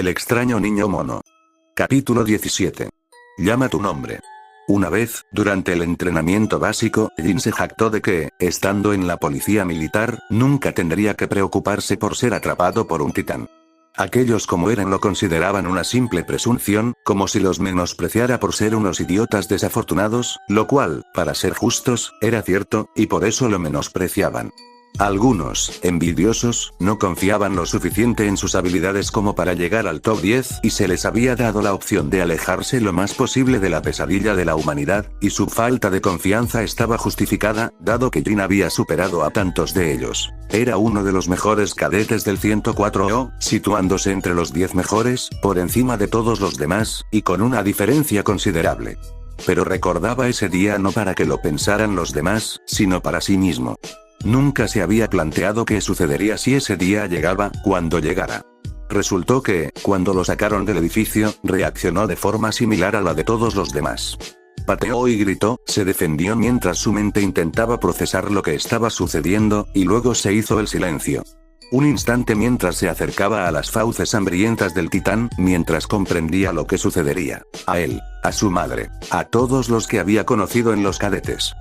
El extraño niño mono. Capítulo 17. Llama tu nombre. Una vez, durante el entrenamiento básico, Jin se jactó de que, estando en la policía militar, nunca tendría que preocuparse por ser atrapado por un titán. Aquellos como eran lo consideraban una simple presunción, como si los menospreciara por ser unos idiotas desafortunados, lo cual, para ser justos, era cierto, y por eso lo menospreciaban. Algunos, envidiosos, no confiaban lo suficiente en sus habilidades como para llegar al top 10 y se les había dado la opción de alejarse lo más posible de la pesadilla de la humanidad, y su falta de confianza estaba justificada, dado que Jin había superado a tantos de ellos. Era uno de los mejores cadetes del 104O, situándose entre los 10 mejores, por encima de todos los demás, y con una diferencia considerable. Pero recordaba ese día no para que lo pensaran los demás, sino para sí mismo. Nunca se había planteado qué sucedería si ese día llegaba, cuando llegara. Resultó que, cuando lo sacaron del edificio, reaccionó de forma similar a la de todos los demás. Pateó y gritó, se defendió mientras su mente intentaba procesar lo que estaba sucediendo, y luego se hizo el silencio. Un instante mientras se acercaba a las fauces hambrientas del titán, mientras comprendía lo que sucedería. A él, a su madre, a todos los que había conocido en los cadetes.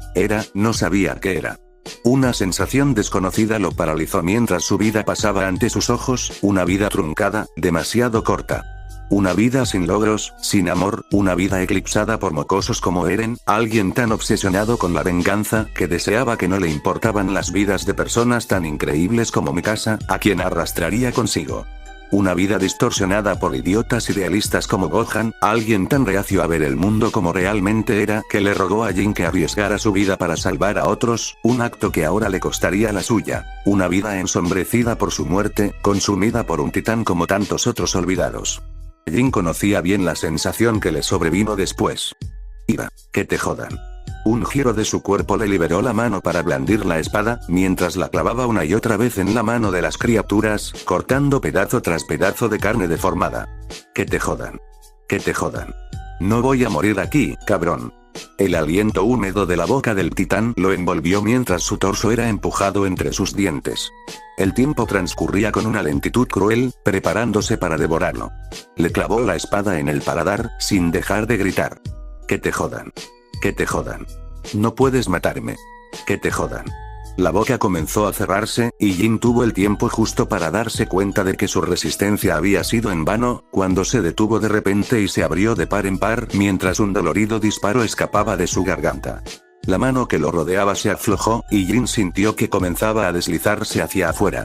No sabía qué era. Una sensación desconocida lo paralizó mientras su vida pasaba ante sus ojos, una vida truncada, demasiado corta. Una vida sin logros, sin amor, una vida eclipsada por mocosos como Eren, alguien tan obsesionado con la venganza, que deseaba que no le importaban las vidas de personas tan increíbles como Mikasa, a quien arrastraría consigo. Una vida distorsionada por idiotas idealistas como Gohan, alguien tan reacio a ver el mundo como realmente era, que le rogó a Jin que arriesgara su vida para salvar a otros, un acto que ahora le costaría la suya. Una vida ensombrecida por su muerte, consumida por un titán como tantos otros olvidados. Jin conocía bien la sensación que le sobrevino después. Ira, que te jodan. Un giro de su cuerpo le liberó la mano para blandir la espada, mientras la clavaba una y otra vez en la mano de las criaturas, cortando pedazo tras pedazo de carne deformada. Que te jodan. Que te jodan. No voy a morir aquí, cabrón. El aliento húmedo de la boca del titán lo envolvió mientras su torso era empujado entre sus dientes. El tiempo transcurría con una lentitud cruel, preparándose para devorarlo. Le clavó la espada en el paladar, sin dejar de gritar. Que te jodan. Que te jodan. No puedes matarme. Que te jodan. La boca comenzó a cerrarse, y Jin tuvo el tiempo justo para darse cuenta de que su resistencia había sido en vano, cuando se detuvo de repente y se abrió de par en par, mientras un dolorido disparo escapaba de su garganta. La mano que lo rodeaba se aflojó, y Jin sintió que comenzaba a deslizarse hacia afuera.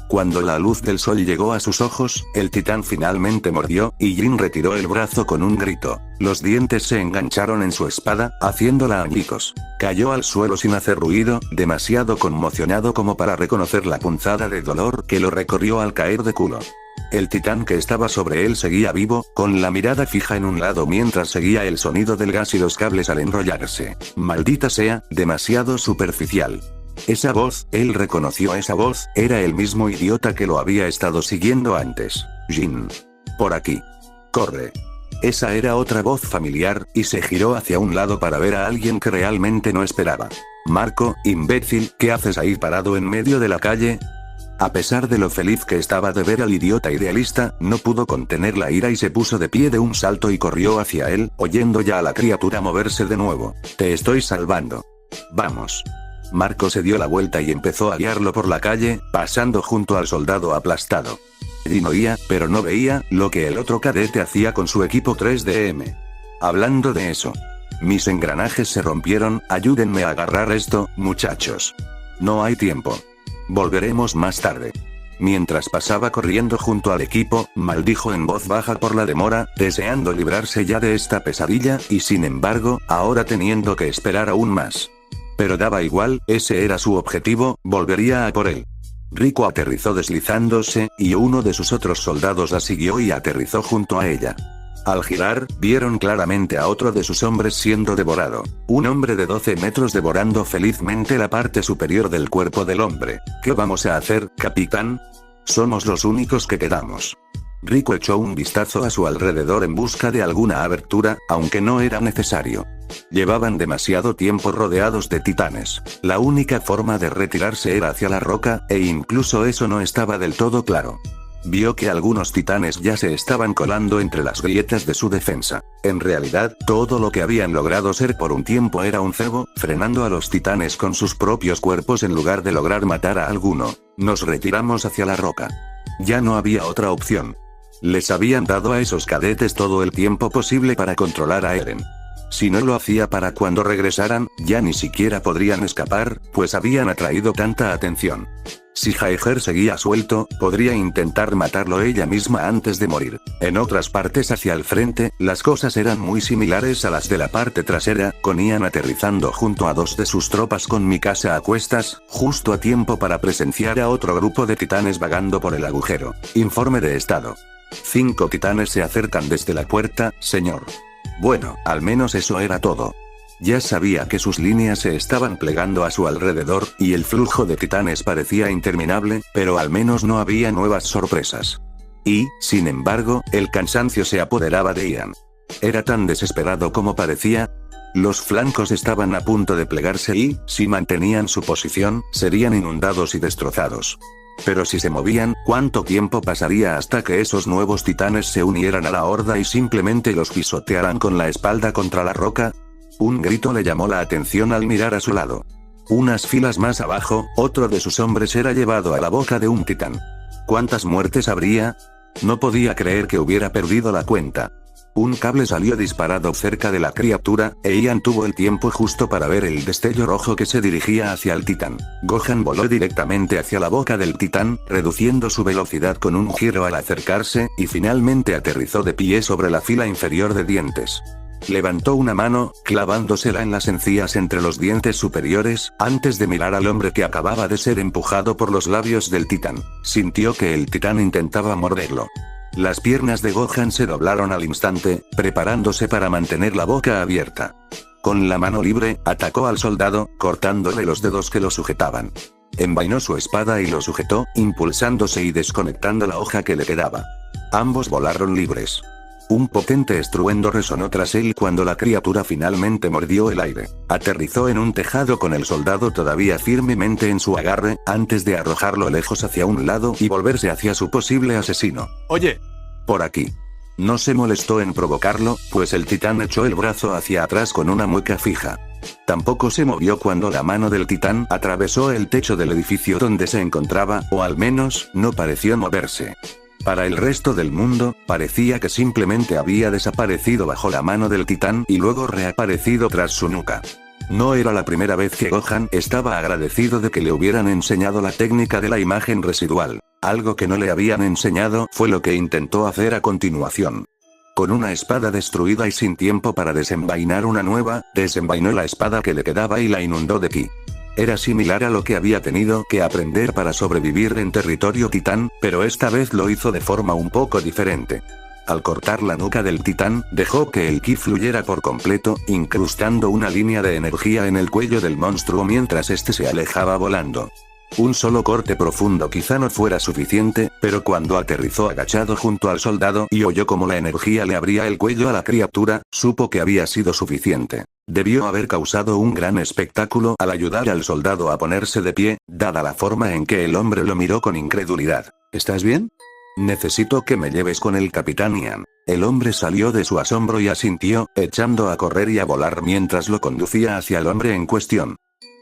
Cuando la luz del sol llegó a sus ojos, el titán finalmente mordió, y Jin retiró el brazo con un grito. Los dientes se engancharon en su espada, haciéndola añicos. Cayó al suelo sin hacer ruido, demasiado conmocionado como para reconocer la punzada de dolor que lo recorrió al caer de culo. El titán que estaba sobre él seguía vivo, con la mirada fija en un lado mientras seguía el sonido del gas y los cables al enrollarse. Maldita sea, demasiado superficial. Esa voz, él reconoció esa voz, era el mismo idiota que lo había estado siguiendo antes. Jin. Por aquí. Corre. Esa era otra voz familiar, y se giró hacia un lado para ver a alguien que realmente no esperaba. Marco, imbécil, ¿qué haces ahí parado en medio de la calle? A pesar de lo feliz que estaba de ver al idiota idealista, no pudo contener la ira y se puso de pie de un salto y corrió hacia él, oyendo ya a la criatura moverse de nuevo. Te estoy salvando. Vamos. Marco se dio la vuelta y empezó a guiarlo por la calle, pasando junto al soldado aplastado. Jin oía, pero no veía, lo que el otro cadete hacía con su equipo 3DM. Hablando de eso. Mis engranajes se rompieron, ayúdenme a agarrar esto, muchachos. No hay tiempo. Volveremos más tarde. Mientras pasaba corriendo junto al equipo, maldijo en voz baja por la demora, deseando librarse ya de esta pesadilla, y sin embargo, ahora teniendo que esperar aún más. Pero daba igual, ese era su objetivo, volvería a por él. Rico aterrizó deslizándose, y uno de sus otros soldados la siguió y aterrizó junto a ella. Al girar, vieron claramente a otro de sus hombres siendo devorado. Un hombre de 12 metros devorando felizmente la parte superior del cuerpo del hombre. ¿Qué vamos a hacer, capitán? Somos los únicos que quedamos. Rico echó un vistazo a su alrededor en busca de alguna abertura, aunque no era necesario. Llevaban demasiado tiempo rodeados de titanes. La única forma de retirarse era hacia la roca, e incluso eso no estaba del todo claro. Vio que algunos titanes ya se estaban colando entre las grietas de su defensa. En realidad, todo lo que habían logrado ser por un tiempo era un cebo, frenando a los titanes con sus propios cuerpos en lugar de lograr matar a alguno. Nos retiramos hacia la roca. Ya no había otra opción. Les habían dado a esos cadetes todo el tiempo posible para controlar a Eren. Si no lo hacía para cuando regresaran, ya ni siquiera podrían escapar, pues habían atraído tanta atención. Si Jaeger seguía suelto, podría intentar matarlo ella misma antes de morir. En otras partes hacia el frente, las cosas eran muy similares a las de la parte trasera, con Ian aterrizando junto a 2 de sus tropas con Mikasa a cuestas, justo a tiempo para presenciar a otro grupo de titanes vagando por el agujero. Informe de estado. 5 titanes se acercan desde la puerta, señor. Bueno, al menos eso era todo. Ya sabía que sus líneas se estaban plegando a su alrededor, y el flujo de titanes parecía interminable, pero al menos no había nuevas sorpresas. Y, sin embargo, el cansancio se apoderaba de Ian. Era tan desesperado como parecía. Los flancos estaban a punto de plegarse y, si mantenían su posición, serían inundados y destrozados. Pero si se movían, ¿cuánto tiempo pasaría hasta que esos nuevos titanes se unieran a la horda y simplemente los pisotearan con la espalda contra la roca? Un grito le llamó la atención al mirar a su lado. Unas filas más abajo, otro de sus hombres era llevado a la boca de un titán. ¿Cuántas muertes habría? No podía creer que hubiera perdido la cuenta. Un cable salió disparado cerca de la criatura, e Ian tuvo el tiempo justo para ver el destello rojo que se dirigía hacia el titán. Gohan voló directamente hacia la boca del titán, reduciendo su velocidad con un giro al acercarse, y finalmente aterrizó de pie sobre la fila inferior de dientes. Levantó una mano, clavándosela en las encías entre los dientes superiores, antes de mirar al hombre que acababa de ser empujado por los labios del titán. Sintió que el titán intentaba morderlo. Las piernas de Gohan se doblaron al instante, preparándose para mantener la boca abierta. Con la mano libre, atacó al soldado, cortándole los dedos que lo sujetaban. Envainó su espada y lo sujetó, impulsándose y desconectando la hoja que le quedaba. Ambos volaron libres. Un potente estruendo resonó tras él cuando la criatura finalmente mordió el aire. Aterrizó en un tejado con el soldado todavía firmemente en su agarre, antes de arrojarlo lejos hacia un lado y volverse hacia su posible asesino. Oye. Por aquí. No se molestó en provocarlo, pues el titán echó el brazo hacia atrás con una mueca fija. Tampoco se movió cuando la mano del titán atravesó el techo del edificio donde se encontraba, o al menos, no pareció moverse. Para el resto del mundo, parecía que simplemente había desaparecido bajo la mano del titán y luego reaparecido tras su nuca. No era la primera vez que Gohan estaba agradecido de que le hubieran enseñado la técnica de la imagen residual. Algo que no le habían enseñado fue lo que intentó hacer a continuación. Con una espada destruida y sin tiempo para desenvainar una nueva, desenvainó la espada que le quedaba y la inundó de ki. Era similar a lo que había tenido que aprender para sobrevivir en territorio titán, pero esta vez lo hizo de forma un poco diferente. Al cortar la nuca del titán, dejó que el ki fluyera por completo, incrustando una línea de energía en el cuello del monstruo mientras este se alejaba volando. Un solo corte profundo quizá no fuera suficiente, pero cuando aterrizó agachado junto al soldado y oyó cómo la energía le abría el cuello a la criatura, supo que había sido suficiente. Debió haber causado un gran espectáculo al ayudar al soldado a ponerse de pie, dada la forma en que el hombre lo miró con incredulidad. ¿Estás bien? Necesito que me lleves con el capitán Ian. El hombre salió de su asombro y asintió, echando a correr y a volar mientras lo conducía hacia el hombre en cuestión.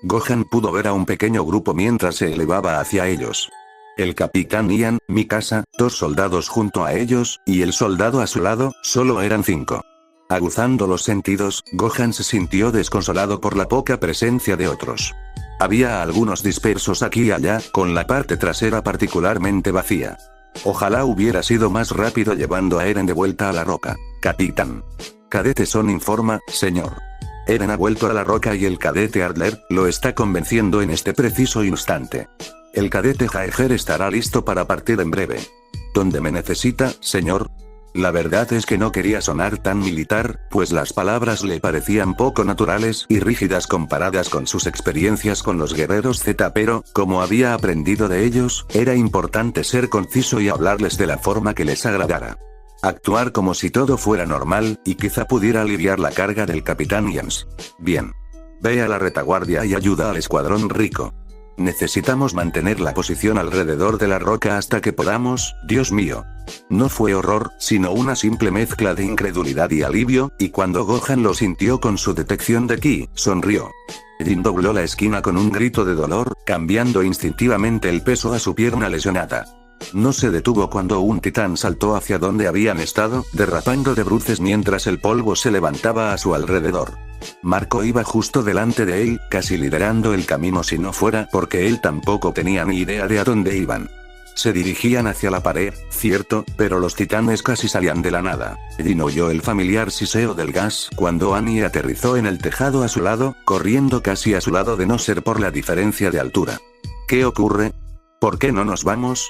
Gohan pudo ver a un pequeño grupo mientras se elevaba hacia ellos. El capitán Ian, Mikasa, 2 soldados junto a ellos, y el soldado a su lado, solo eran 5. Aguzando los sentidos, Gohan se sintió desconsolado por la poca presencia de otros. Había algunos dispersos aquí y allá, con la parte trasera particularmente vacía. Ojalá hubiera sido más rápido llevando a Eren de vuelta a la roca. Capitán. Cadete Son informa, señor. Eren ha vuelto a la roca y el cadete Adler lo está convenciendo en este preciso instante. El cadete Jaeger estará listo para partir en breve. ¿Dónde me necesita, señor? La verdad es que no quería sonar tan militar, pues las palabras le parecían poco naturales y rígidas comparadas con sus experiencias con los guerreros Z, pero, como había aprendido de ellos, era importante ser conciso y hablarles de la forma que les agradara. Actuar como si todo fuera normal, y quizá pudiera aliviar la carga del capitán Jans. Bien. Ve a la retaguardia y ayuda al escuadrón rico. Necesitamos mantener la posición alrededor de la roca hasta que podamos, Dios mío. No fue horror, sino una simple mezcla de incredulidad y alivio, y cuando Gohan lo sintió con su detección de ki, sonrió. Jin dobló la esquina con un grito de dolor, cambiando instintivamente el peso a su pierna lesionada. No se detuvo cuando un titán saltó hacia donde habían estado, derrapando de bruces mientras el polvo se levantaba a su alrededor. Marco iba justo delante de él, casi liderando el camino si no fuera porque él tampoco tenía ni idea de a dónde iban. Se dirigían hacia la pared, cierto, pero los titanes casi salían de la nada. Jin oyó el familiar siseo del gas cuando Annie aterrizó en el tejado a su lado, corriendo casi a su lado de no ser por la diferencia de altura. ¿Qué ocurre? ¿Por qué no nos vamos?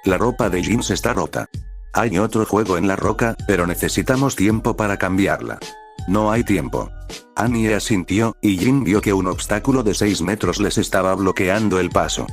La ropa de Jin está rota. Hay otro juego en la roca, pero necesitamos tiempo para cambiarla. No hay tiempo. Annie asintió, y Jin vio que un obstáculo de 6 metros les estaba bloqueando el paso.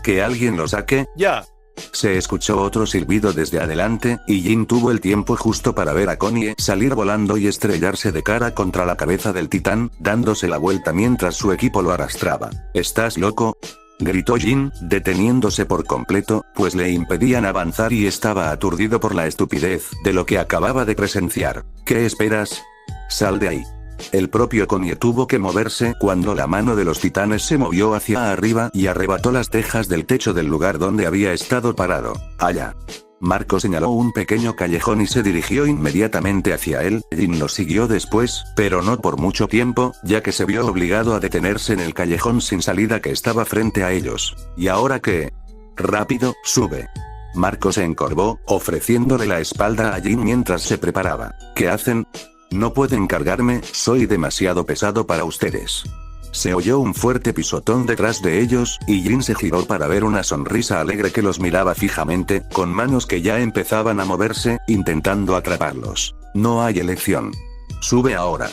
¿Que alguien lo saque? Ya. Se escuchó otro silbido desde adelante, y Jin tuvo el tiempo justo para ver a Connie salir volando y estrellarse de cara contra la cabeza del titán, dándose la vuelta mientras su equipo lo arrastraba. ¿Estás loco?, gritó Jin, deteniéndose por completo, pues le impedían avanzar y estaba aturdido por la estupidez de lo que acababa de presenciar. ¿Qué esperas? Sal de ahí. El propio Connie tuvo que moverse cuando la mano de los titanes se movió hacia arriba y arrebató las tejas del techo del lugar donde había estado parado. Allá. Marco señaló un pequeño callejón y se dirigió inmediatamente hacia él. Jin lo siguió después, pero no por mucho tiempo, ya que se vio obligado a detenerse en el callejón sin salida que estaba frente a ellos. ¿Y ahora qué? Rápido, sube. Marco se encorvó, ofreciéndole la espalda a Jin mientras se preparaba. ¿Qué hacen? No pueden cargarme, soy demasiado pesado para ustedes. Se oyó un fuerte pisotón detrás de ellos, y Jin se giró para ver una sonrisa alegre que los miraba fijamente, con manos que ya empezaban a moverse, intentando atraparlos. No hay elección. Sube ahora.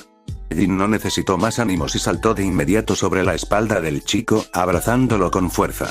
Jin no necesitó más ánimos y saltó de inmediato sobre la espalda del chico, abrazándolo con fuerza.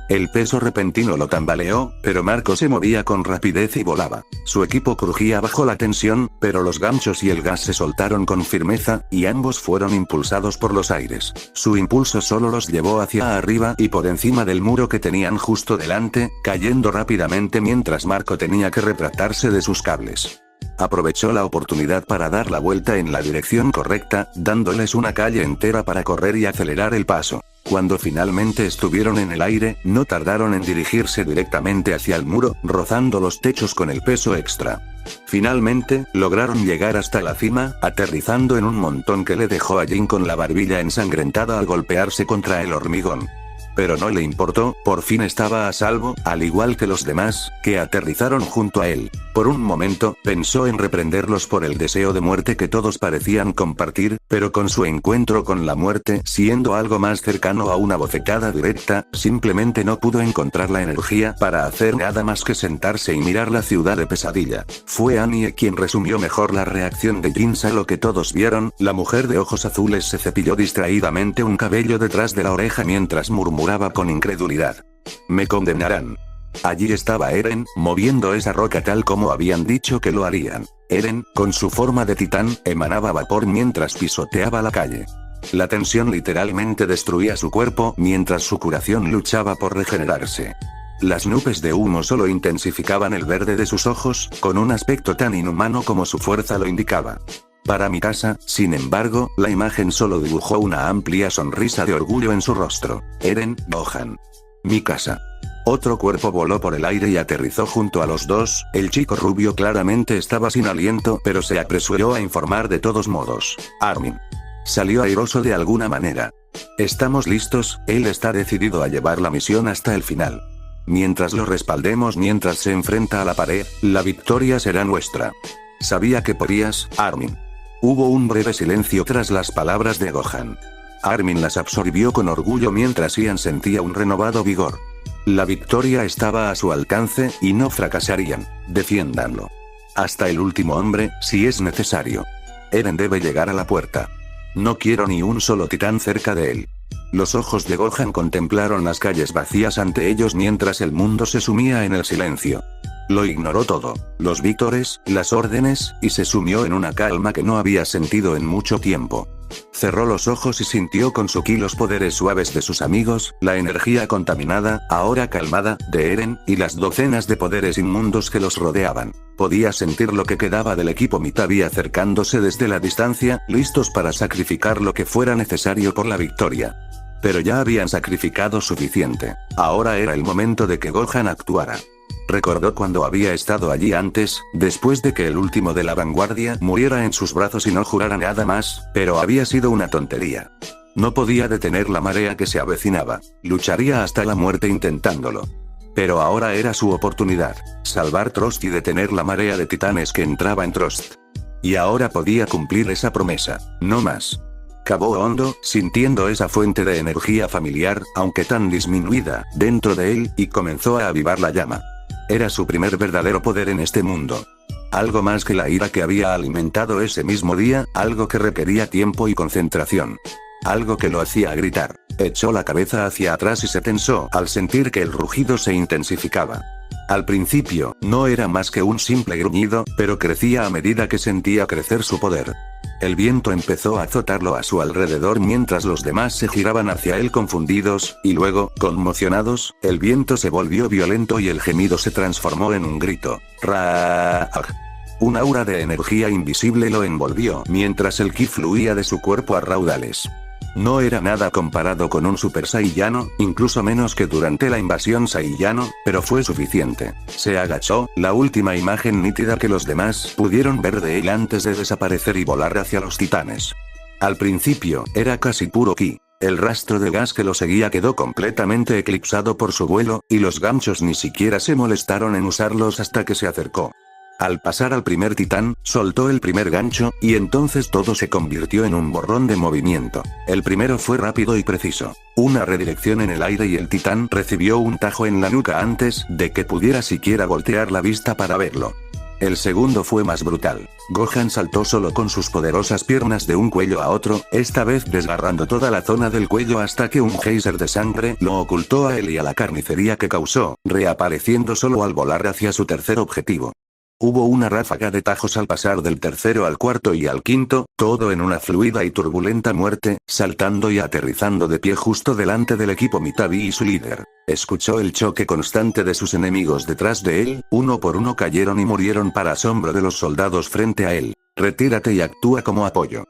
El peso repentino lo tambaleó, pero Marco se movía con rapidez y volaba. Su equipo crujía bajo la tensión, pero los ganchos y el gas se soltaron con firmeza, y ambos fueron impulsados por los aires. Su impulso solo los llevó hacia arriba y por encima del muro que tenían justo delante, cayendo rápidamente mientras Marco tenía que retractarse de sus cables. Aprovechó la oportunidad para dar la vuelta en la dirección correcta, dándoles una calle entera para correr y acelerar el paso. Cuando finalmente estuvieron en el aire, no tardaron en dirigirse directamente hacia el muro, rozando los techos con el peso extra. Finalmente, lograron llegar hasta la cima, aterrizando en un montón que le dejó a Jin con la barbilla ensangrentada al golpearse contra el hormigón. Pero no le importó, por fin estaba a salvo, al igual que los demás, que aterrizaron junto a él. Por un momento, pensó en reprenderlos por el deseo de muerte que todos parecían compartir, pero con su encuentro con la muerte siendo algo más cercano a una bofetada directa, simplemente no pudo encontrar la energía para hacer nada más que sentarse y mirar la ciudad de pesadilla. Fue Annie quien resumió mejor la reacción de Jin a lo que todos vieron. La mujer de ojos azules se cepilló distraídamente un cabello detrás de la oreja mientras murmuraba con incredulidad. Me condenarán. Allí estaba Eren, moviendo esa roca tal como habían dicho que lo harían. Eren, con su forma de titán, emanaba vapor mientras pisoteaba la calle. La tensión literalmente destruía su cuerpo mientras su curación luchaba por regenerarse. Las nubes de humo solo intensificaban el verde de sus ojos, con un aspecto tan inhumano como su fuerza lo indicaba. Para mi casa, sin embargo, la imagen solo dibujó una amplia sonrisa de orgullo en su rostro. Eren, Gohan. Mi casa. Otro cuerpo voló por el aire y aterrizó junto a los dos. El chico rubio claramente estaba sin aliento, pero se apresuró a informar de todos modos. Armin. Salió airoso de alguna manera. Estamos listos, él está decidido a llevar la misión hasta el final. Mientras lo respaldemos mientras se enfrenta a la pared, la victoria será nuestra. Sabía que podías, Armin. Hubo un breve silencio tras las palabras de Gohan. Armin las absorbió con orgullo mientras Ian sentía un renovado vigor. La victoria estaba a su alcance, y no fracasarían. Defiéndanlo. Hasta el último hombre, si es necesario. Eren debe llegar a la puerta. No quiero ni un solo titán cerca de él. Los ojos de Gohan contemplaron las calles vacías ante ellos mientras el mundo se sumía en el silencio. Lo ignoró todo, los vítores, las órdenes, y se sumió en una calma que no había sentido en mucho tiempo. Cerró los ojos y sintió con su ki los poderes suaves de sus amigos, la energía contaminada, ahora calmada, de Eren, y las docenas de poderes inmundos que los rodeaban. Podía sentir lo que quedaba del equipo Mitabi acercándose desde la distancia, listos para sacrificar lo que fuera necesario por la victoria. Pero ya habían sacrificado suficiente. Ahora era el momento de que Gohan actuara. Recordó cuando había estado allí antes, después de que el último de la vanguardia muriera en sus brazos y no jurara nada más, pero había sido una tontería. No podía detener la marea que se avecinaba. Lucharía hasta la muerte intentándolo. Pero ahora era su oportunidad. Salvar Trost y detener la marea de titanes que entraba en Trost. Y ahora podía cumplir esa promesa. No más. Cavó hondo, sintiendo esa fuente de energía familiar, aunque tan disminuida, dentro de él, y comenzó a avivar la llama. Era su primer verdadero poder en este mundo. Algo más que la ira que había alimentado ese mismo día, algo que requería tiempo y concentración. Algo que lo hacía gritar. Echó la cabeza hacia atrás y se tensó al sentir que el rugido se intensificaba. Al principio, no era más que un simple gruñido, pero crecía a medida que sentía crecer su poder. El viento empezó a azotarlo a su alrededor mientras los demás se giraban hacia él confundidos, y luego, conmocionados, el viento se volvió violento y el gemido se transformó en un grito. ¡Raag! Un aura de energía invisible lo envolvió mientras el ki fluía de su cuerpo a raudales. No era nada comparado con un Super Saiyano, incluso menos que durante la invasión Saiyano, pero fue suficiente. Se agachó, la última imagen nítida que los demás pudieron ver de él antes de desaparecer y volar hacia los titanes. Al principio, era casi puro ki. El rastro de gas que lo seguía quedó completamente eclipsado por su vuelo, y los ganchos ni siquiera se molestaron en usarlos hasta que se acercó. Al pasar al primer titán, soltó el primer gancho, y entonces todo se convirtió en un borrón de movimiento. El primero fue rápido y preciso. Una redirección en el aire y el titán recibió un tajo en la nuca antes de que pudiera siquiera voltear la vista para verlo. El segundo fue más brutal. Gohan saltó solo con sus poderosas piernas de un cuello a otro, esta vez desgarrando toda la zona del cuello hasta que un geyser de sangre lo ocultó a él y a la carnicería que causó, reapareciendo solo al volar hacia su tercer objetivo. Hubo una ráfaga de tajos al pasar del tercero al cuarto y al quinto, todo en una fluida y turbulenta muerte, saltando y aterrizando de pie justo delante del equipo Mitabi y su líder. Escuchó el choque constante de sus enemigos detrás de él, uno por uno cayeron y murieron para asombro de los soldados frente a él. Retírate y actúa como apoyo.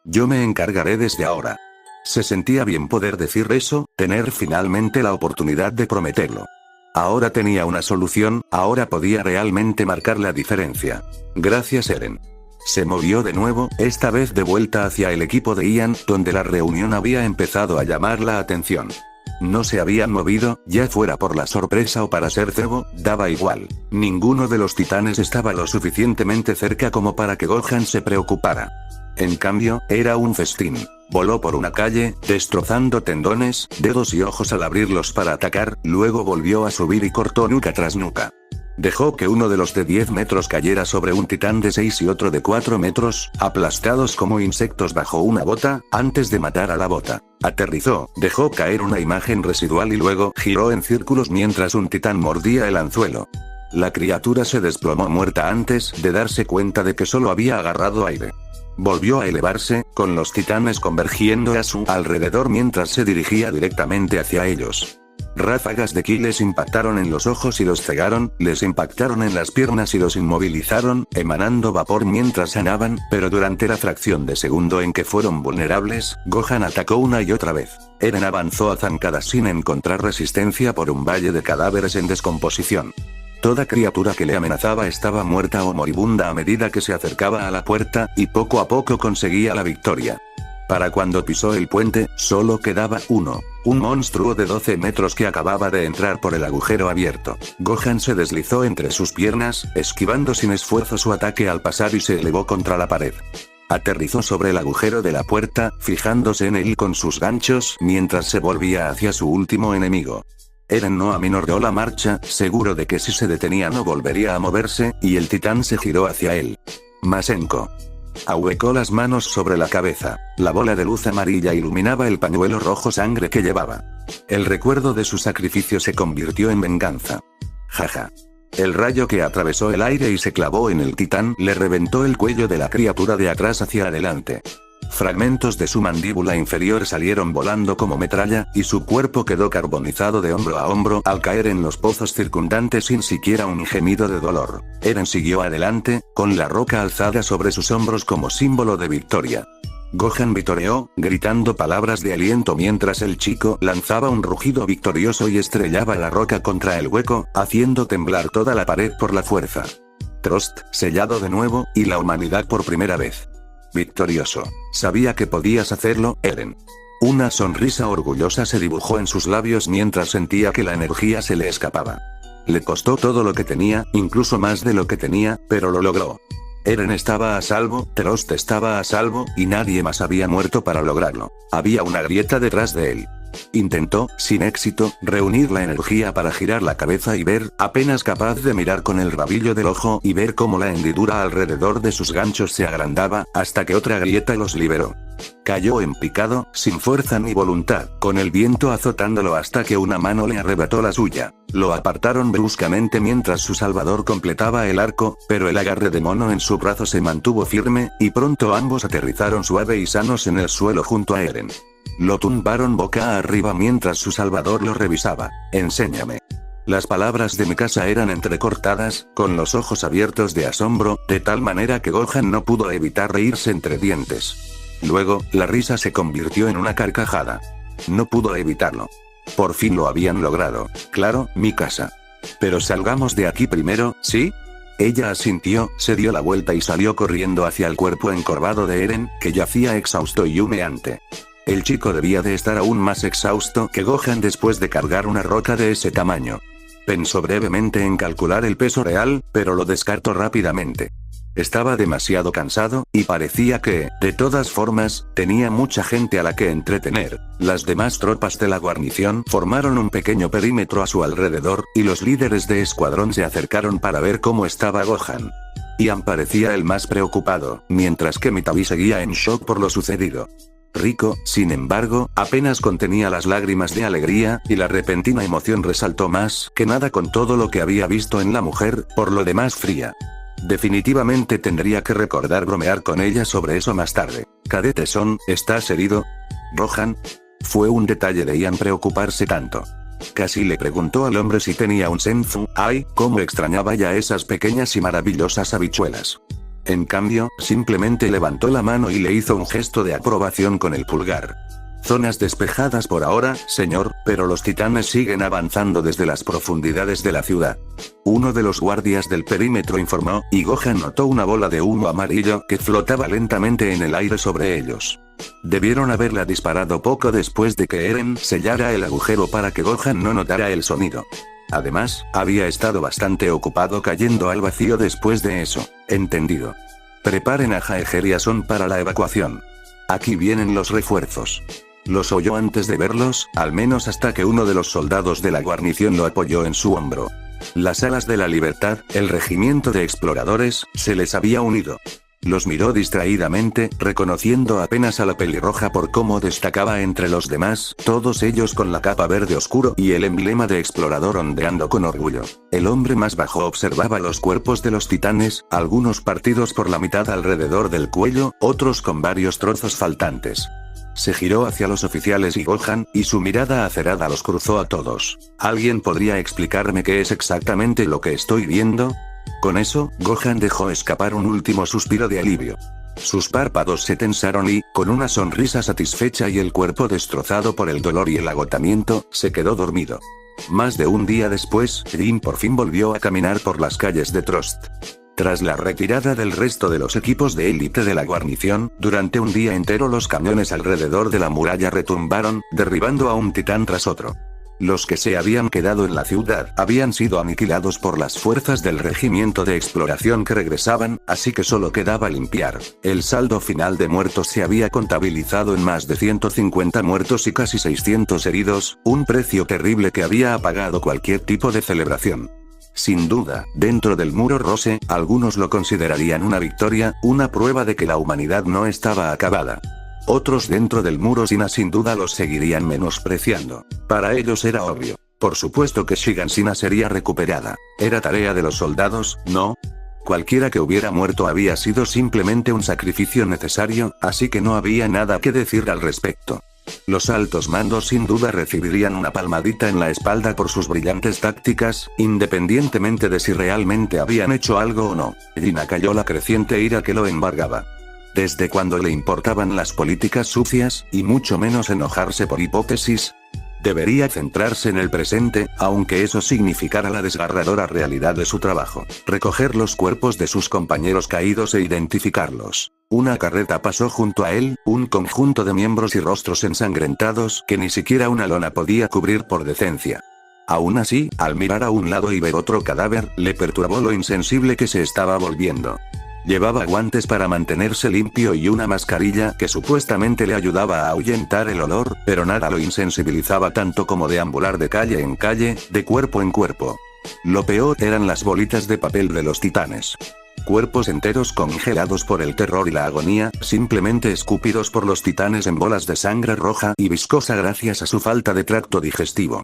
Yo me encargaré desde ahora. Se sentía bien poder decir eso, tener finalmente la oportunidad de prometerlo. Ahora tenía una solución, ahora podía realmente marcar la diferencia. Gracias Eren. Se movió de nuevo, esta vez de vuelta hacia el equipo de Ian, donde la reunión había empezado a llamar la atención. No se habían movido, ya fuera por la sorpresa o para ser cebo, daba igual. Ninguno de los titanes estaba lo suficientemente cerca como para que Gohan se preocupara. En cambio, era un festín. Voló por una calle, destrozando tendones, dedos y ojos al abrirlos para atacar, luego volvió a subir y cortó nuca tras nuca. Dejó que uno de los de 10 metros cayera sobre un titán de 6 y otro de 4 metros, aplastados como insectos bajo una bota, antes de matar a la bota. Aterrizó, dejó caer una imagen residual y luego giró en círculos mientras un titán mordía el anzuelo. La criatura se desplomó muerta antes de darse cuenta de que solo había agarrado aire. Volvió a elevarse, con los titanes convergiendo a su alrededor mientras se dirigía directamente hacia ellos. Ráfagas de ki les impactaron en los ojos y los cegaron, les impactaron en las piernas y los inmovilizaron, emanando vapor mientras sanaban, pero durante la fracción de segundo en que fueron vulnerables, Gohan atacó una y otra vez. Eren avanzó a zancadas sin encontrar resistencia por un valle de cadáveres en descomposición. Toda criatura que le amenazaba estaba muerta o moribunda a medida que se acercaba a la puerta, y poco a poco conseguía la victoria. Para cuando pisó el puente, solo quedaba uno. Un monstruo de 12 metros que acababa de entrar por el agujero abierto. Gohan se deslizó entre sus piernas, esquivando sin esfuerzo su ataque al pasar y se elevó contra la pared. Aterrizó sobre el agujero de la puerta, fijándose en él con sus ganchos, mientras se volvía hacia su último enemigo. Eren no aminoró la marcha, seguro de que si se detenía no volvería a moverse, y el titán se giró hacia él. Masenko. Ahuecó las manos sobre la cabeza. La bola de luz amarilla iluminaba el pañuelo rojo sangre que llevaba. El recuerdo de su sacrificio se convirtió en venganza. Jaja. El rayo que atravesó el aire y se clavó en el titán le reventó el cuello de la criatura de atrás hacia adelante. Fragmentos de su mandíbula inferior salieron volando como metralla, y su cuerpo quedó carbonizado de hombro a hombro al caer en los pozos circundantes sin siquiera un gemido de dolor. Eren siguió adelante, con la roca alzada sobre sus hombros como símbolo de victoria. Gohan vitoreó, gritando palabras de aliento mientras el chico lanzaba un rugido victorioso y estrellaba la roca contra el hueco, haciendo temblar toda la pared por la fuerza. Trost, sellado de nuevo, y la humanidad por primera vez. Victorioso. Sabía que podías hacerlo, Eren. Una sonrisa orgullosa se dibujó en sus labios mientras sentía que la energía se le escapaba. Le costó todo lo que tenía, incluso más de lo que tenía, pero lo logró. Eren estaba a salvo, Trost estaba a salvo, y nadie más había muerto para lograrlo. Había una grieta detrás de él. Intentó, sin éxito, reunir la energía para girar la cabeza y ver, apenas capaz de mirar con el rabillo del ojo y ver cómo la hendidura alrededor de sus ganchos se agrandaba, hasta que otra grieta los liberó. Cayó en picado, sin fuerza ni voluntad, con el viento azotándolo hasta que una mano le arrebató la suya. Lo apartaron bruscamente mientras su salvador completaba el arco, pero el agarre de mono en su brazo se mantuvo firme, y pronto ambos aterrizaron suave y sanos en el suelo junto a Eren. Lo tumbaron boca arriba mientras su salvador lo revisaba. Enséñame. Las palabras de Mikasa eran entrecortadas, con los ojos abiertos de asombro, de tal manera que Gohan no pudo evitar reírse entre dientes. Luego, la risa se convirtió en una carcajada. No pudo evitarlo. Por fin lo habían logrado. Claro, Mikasa. Pero salgamos de aquí primero, ¿sí? Ella asintió, se dio la vuelta y salió corriendo hacia el cuerpo encorvado de Eren, que yacía exhausto y humeante. El chico debía de estar aún más exhausto que Gohan después de cargar una roca de ese tamaño. Pensó brevemente en calcular el peso real, pero lo descartó rápidamente. Estaba demasiado cansado, y parecía que, de todas formas, tenía mucha gente a la que entretener. Las demás tropas de la guarnición formaron un pequeño perímetro a su alrededor, y los líderes de escuadrón se acercaron para ver cómo estaba Gohan. Ian parecía el más preocupado, mientras que Mitabi seguía en shock por lo sucedido. Rico, sin embargo, apenas contenía las lágrimas de alegría, y la repentina emoción resaltó más que nada con todo lo que había visto en la mujer, por lo demás fría. Definitivamente tendría que recordar bromear con ella sobre eso más tarde. Cadete Son, ¿estás herido? Gohan. Fue un detalle de Ian preocuparse tanto. Casi le preguntó al hombre si tenía un senzu. Ay, cómo extrañaba ya esas pequeñas y maravillosas habichuelas. En cambio, simplemente levantó la mano y le hizo un gesto de aprobación con el pulgar. Zonas despejadas por ahora, señor, pero los titanes siguen avanzando desde las profundidades de la ciudad. Uno de los guardias del perímetro informó, y Gohan notó una bola de humo amarillo que flotaba lentamente en el aire sobre ellos. Debieron haberla disparado poco después de que Eren sellara el agujero para que Gohan no notara el sonido. Además, había estado bastante ocupado cayendo al vacío después de eso. Entendido. Preparen a Jaeger y a Son para la evacuación. Aquí vienen los refuerzos. Los oyó antes de verlos, al menos hasta que uno de los soldados de la guarnición lo apoyó en su hombro. Las alas de la libertad, el regimiento de exploradores, se les había unido. Los miró distraídamente, reconociendo apenas a la pelirroja por cómo destacaba entre los demás, todos ellos con la capa verde oscuro y el emblema de explorador ondeando con orgullo. El hombre más bajo observaba los cuerpos de los titanes, algunos partidos por la mitad alrededor del cuello, otros con varios trozos faltantes. Se giró hacia los oficiales y Gohan, y su mirada acerada los cruzó a todos. ¿Alguien podría explicarme qué es exactamente lo que estoy viendo? Con eso, Gohan dejó escapar un último suspiro de alivio. Sus párpados se tensaron y, con una sonrisa satisfecha y el cuerpo destrozado por el dolor y el agotamiento, se quedó dormido. Más de un día después, Jin por fin volvió a caminar por las calles de Trost. Tras la retirada del resto de los equipos de élite de la guarnición, durante un día entero los cañones alrededor de la muralla retumbaron, derribando a un titán tras otro. Los que se habían quedado en la ciudad habían sido aniquilados por las fuerzas del regimiento de exploración que regresaban, así que solo quedaba limpiar. El saldo final de muertos se había contabilizado en más de 150 muertos y casi 600 heridos, un precio terrible que había apagado cualquier tipo de celebración. Sin duda, dentro del muro Rose, algunos lo considerarían una victoria, una prueba de que la humanidad no estaba acabada. Otros dentro del muro Sina sin duda los seguirían menospreciando. Para ellos era obvio. Por supuesto que Shigansina sería recuperada. Era tarea de los soldados, ¿no? Cualquiera que hubiera muerto había sido simplemente un sacrificio necesario, así que no había nada que decir al respecto. Los altos mandos sin duda recibirían una palmadita en la espalda por sus brillantes tácticas, independientemente de si realmente habían hecho algo o no. Jin acalló la creciente ira que lo embargaba. ¿Desde cuándo le importaban las políticas sucias, y mucho menos enojarse por hipótesis? Debería centrarse en el presente, aunque eso significara la desgarradora realidad de su trabajo. Recoger los cuerpos de sus compañeros caídos e identificarlos. Una carreta pasó junto a él, un conjunto de miembros y rostros ensangrentados que ni siquiera una lona podía cubrir por decencia. Aún así, al mirar a un lado y ver otro cadáver, le perturbó lo insensible que se estaba volviendo. Llevaba guantes para mantenerse limpio y una mascarilla que supuestamente le ayudaba a ahuyentar el olor, pero nada lo insensibilizaba tanto como deambular de calle en calle, de cuerpo en cuerpo. Lo peor eran las bolitas de papel de los titanes. Cuerpos enteros congelados por el terror y la agonía, simplemente escupidos por los titanes en bolas de sangre roja y viscosa gracias a su falta de tracto digestivo.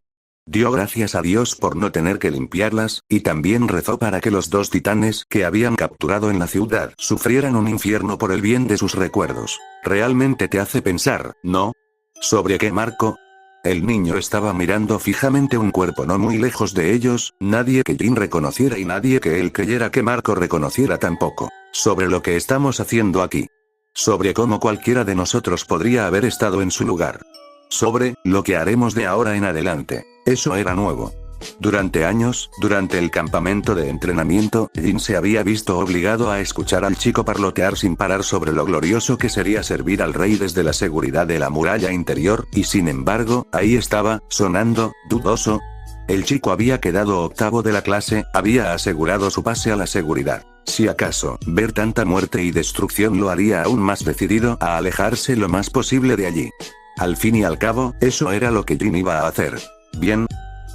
Dio gracias a Dios por no tener que limpiarlas, y también rezó para que los 2 titanes que habían capturado en la ciudad sufrieran un infierno por el bien de sus recuerdos. Realmente te hace pensar, ¿no? ¿Sobre qué, Marco? El niño estaba mirando fijamente un cuerpo no muy lejos de ellos, nadie que Jin reconociera y nadie que él creyera que Marco reconociera tampoco. Sobre lo que estamos haciendo aquí. Sobre cómo cualquiera de nosotros podría haber estado en su lugar. Sobre lo que haremos de ahora en adelante. Eso era nuevo. Durante años, durante el campamento de entrenamiento, Jin se había visto obligado a escuchar al chico parlotear sin parar sobre lo glorioso que sería servir al rey desde la seguridad de la muralla interior, y sin embargo, ahí estaba, sonando, dudoso. El chico había quedado octavo de la clase, había asegurado su pase a la seguridad. Si acaso, ver tanta muerte y destrucción lo haría aún más decidido a alejarse lo más posible de allí. Al fin y al cabo, eso era lo que Jin iba a hacer. Bien.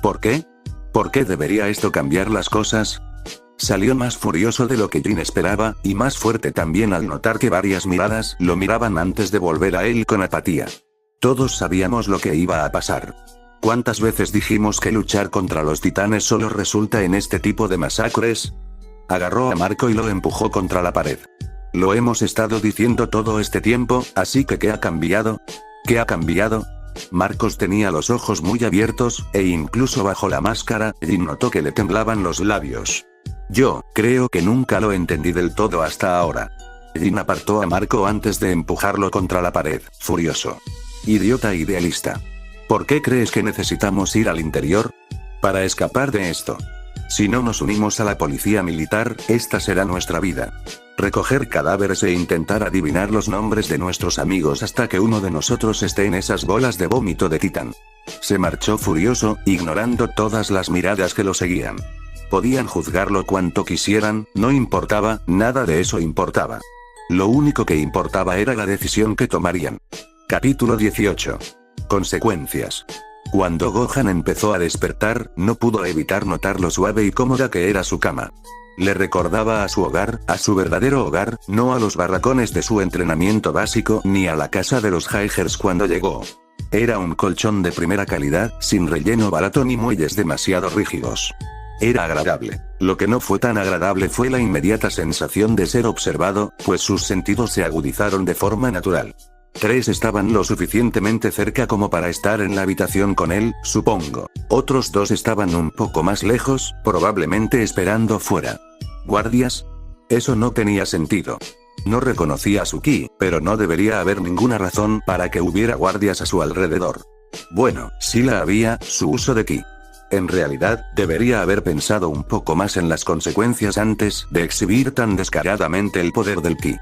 ¿Por qué? ¿Por qué debería esto cambiar las cosas? Salió más furioso de lo que Jin esperaba, y más fuerte también al notar que varias miradas lo miraban antes de volver a él con apatía. Todos sabíamos lo que iba a pasar. ¿Cuántas veces dijimos que luchar contra los titanes solo resulta en este tipo de masacres? Agarró a Marco y lo empujó contra la pared. Lo hemos estado diciendo todo este tiempo, así que ¿qué ha cambiado? ¿Qué ha cambiado? Marcos tenía los ojos muy abiertos, e incluso bajo la máscara, Jin notó que le temblaban los labios. Yo creo que nunca lo entendí del todo hasta ahora. Jin apartó a Marco antes de empujarlo contra la pared, furioso. Idiota idealista. ¿Por qué crees que necesitamos ir al interior? Para escapar de esto. Si no nos unimos a la policía militar, esta será nuestra vida. Recoger cadáveres e intentar adivinar los nombres de nuestros amigos hasta que uno de nosotros esté en esas bolas de vómito de titán. Se marchó furioso, ignorando todas las miradas que lo seguían. Podían juzgarlo cuanto quisieran, no importaba, nada de eso importaba. Lo único que importaba era la decisión que tomarían. Capítulo 18. Consecuencias. Cuando Gohan empezó a despertar, no pudo evitar notar lo suave y cómoda que era su cama. Le recordaba a su hogar, a su verdadero hogar, no a los barracones de su entrenamiento básico ni a la casa de los Haigers cuando llegó. Era un colchón de primera calidad, sin relleno barato ni muelles demasiado rígidos. Era agradable. Lo que no fue tan agradable fue la inmediata sensación de ser observado, pues sus sentidos se agudizaron de forma natural. 3 estaban lo suficientemente cerca como para estar en la habitación con él, supongo. Otros 2 estaban un poco más lejos, probablemente esperando fuera. ¿Guardias? Eso no tenía sentido. No reconocía su ki, pero no debería haber ninguna razón para que hubiera guardias a su alrededor. Bueno, si la había, su uso de ki. En realidad, debería haber pensado un poco más en las consecuencias antes de exhibir tan descaradamente el poder del ki.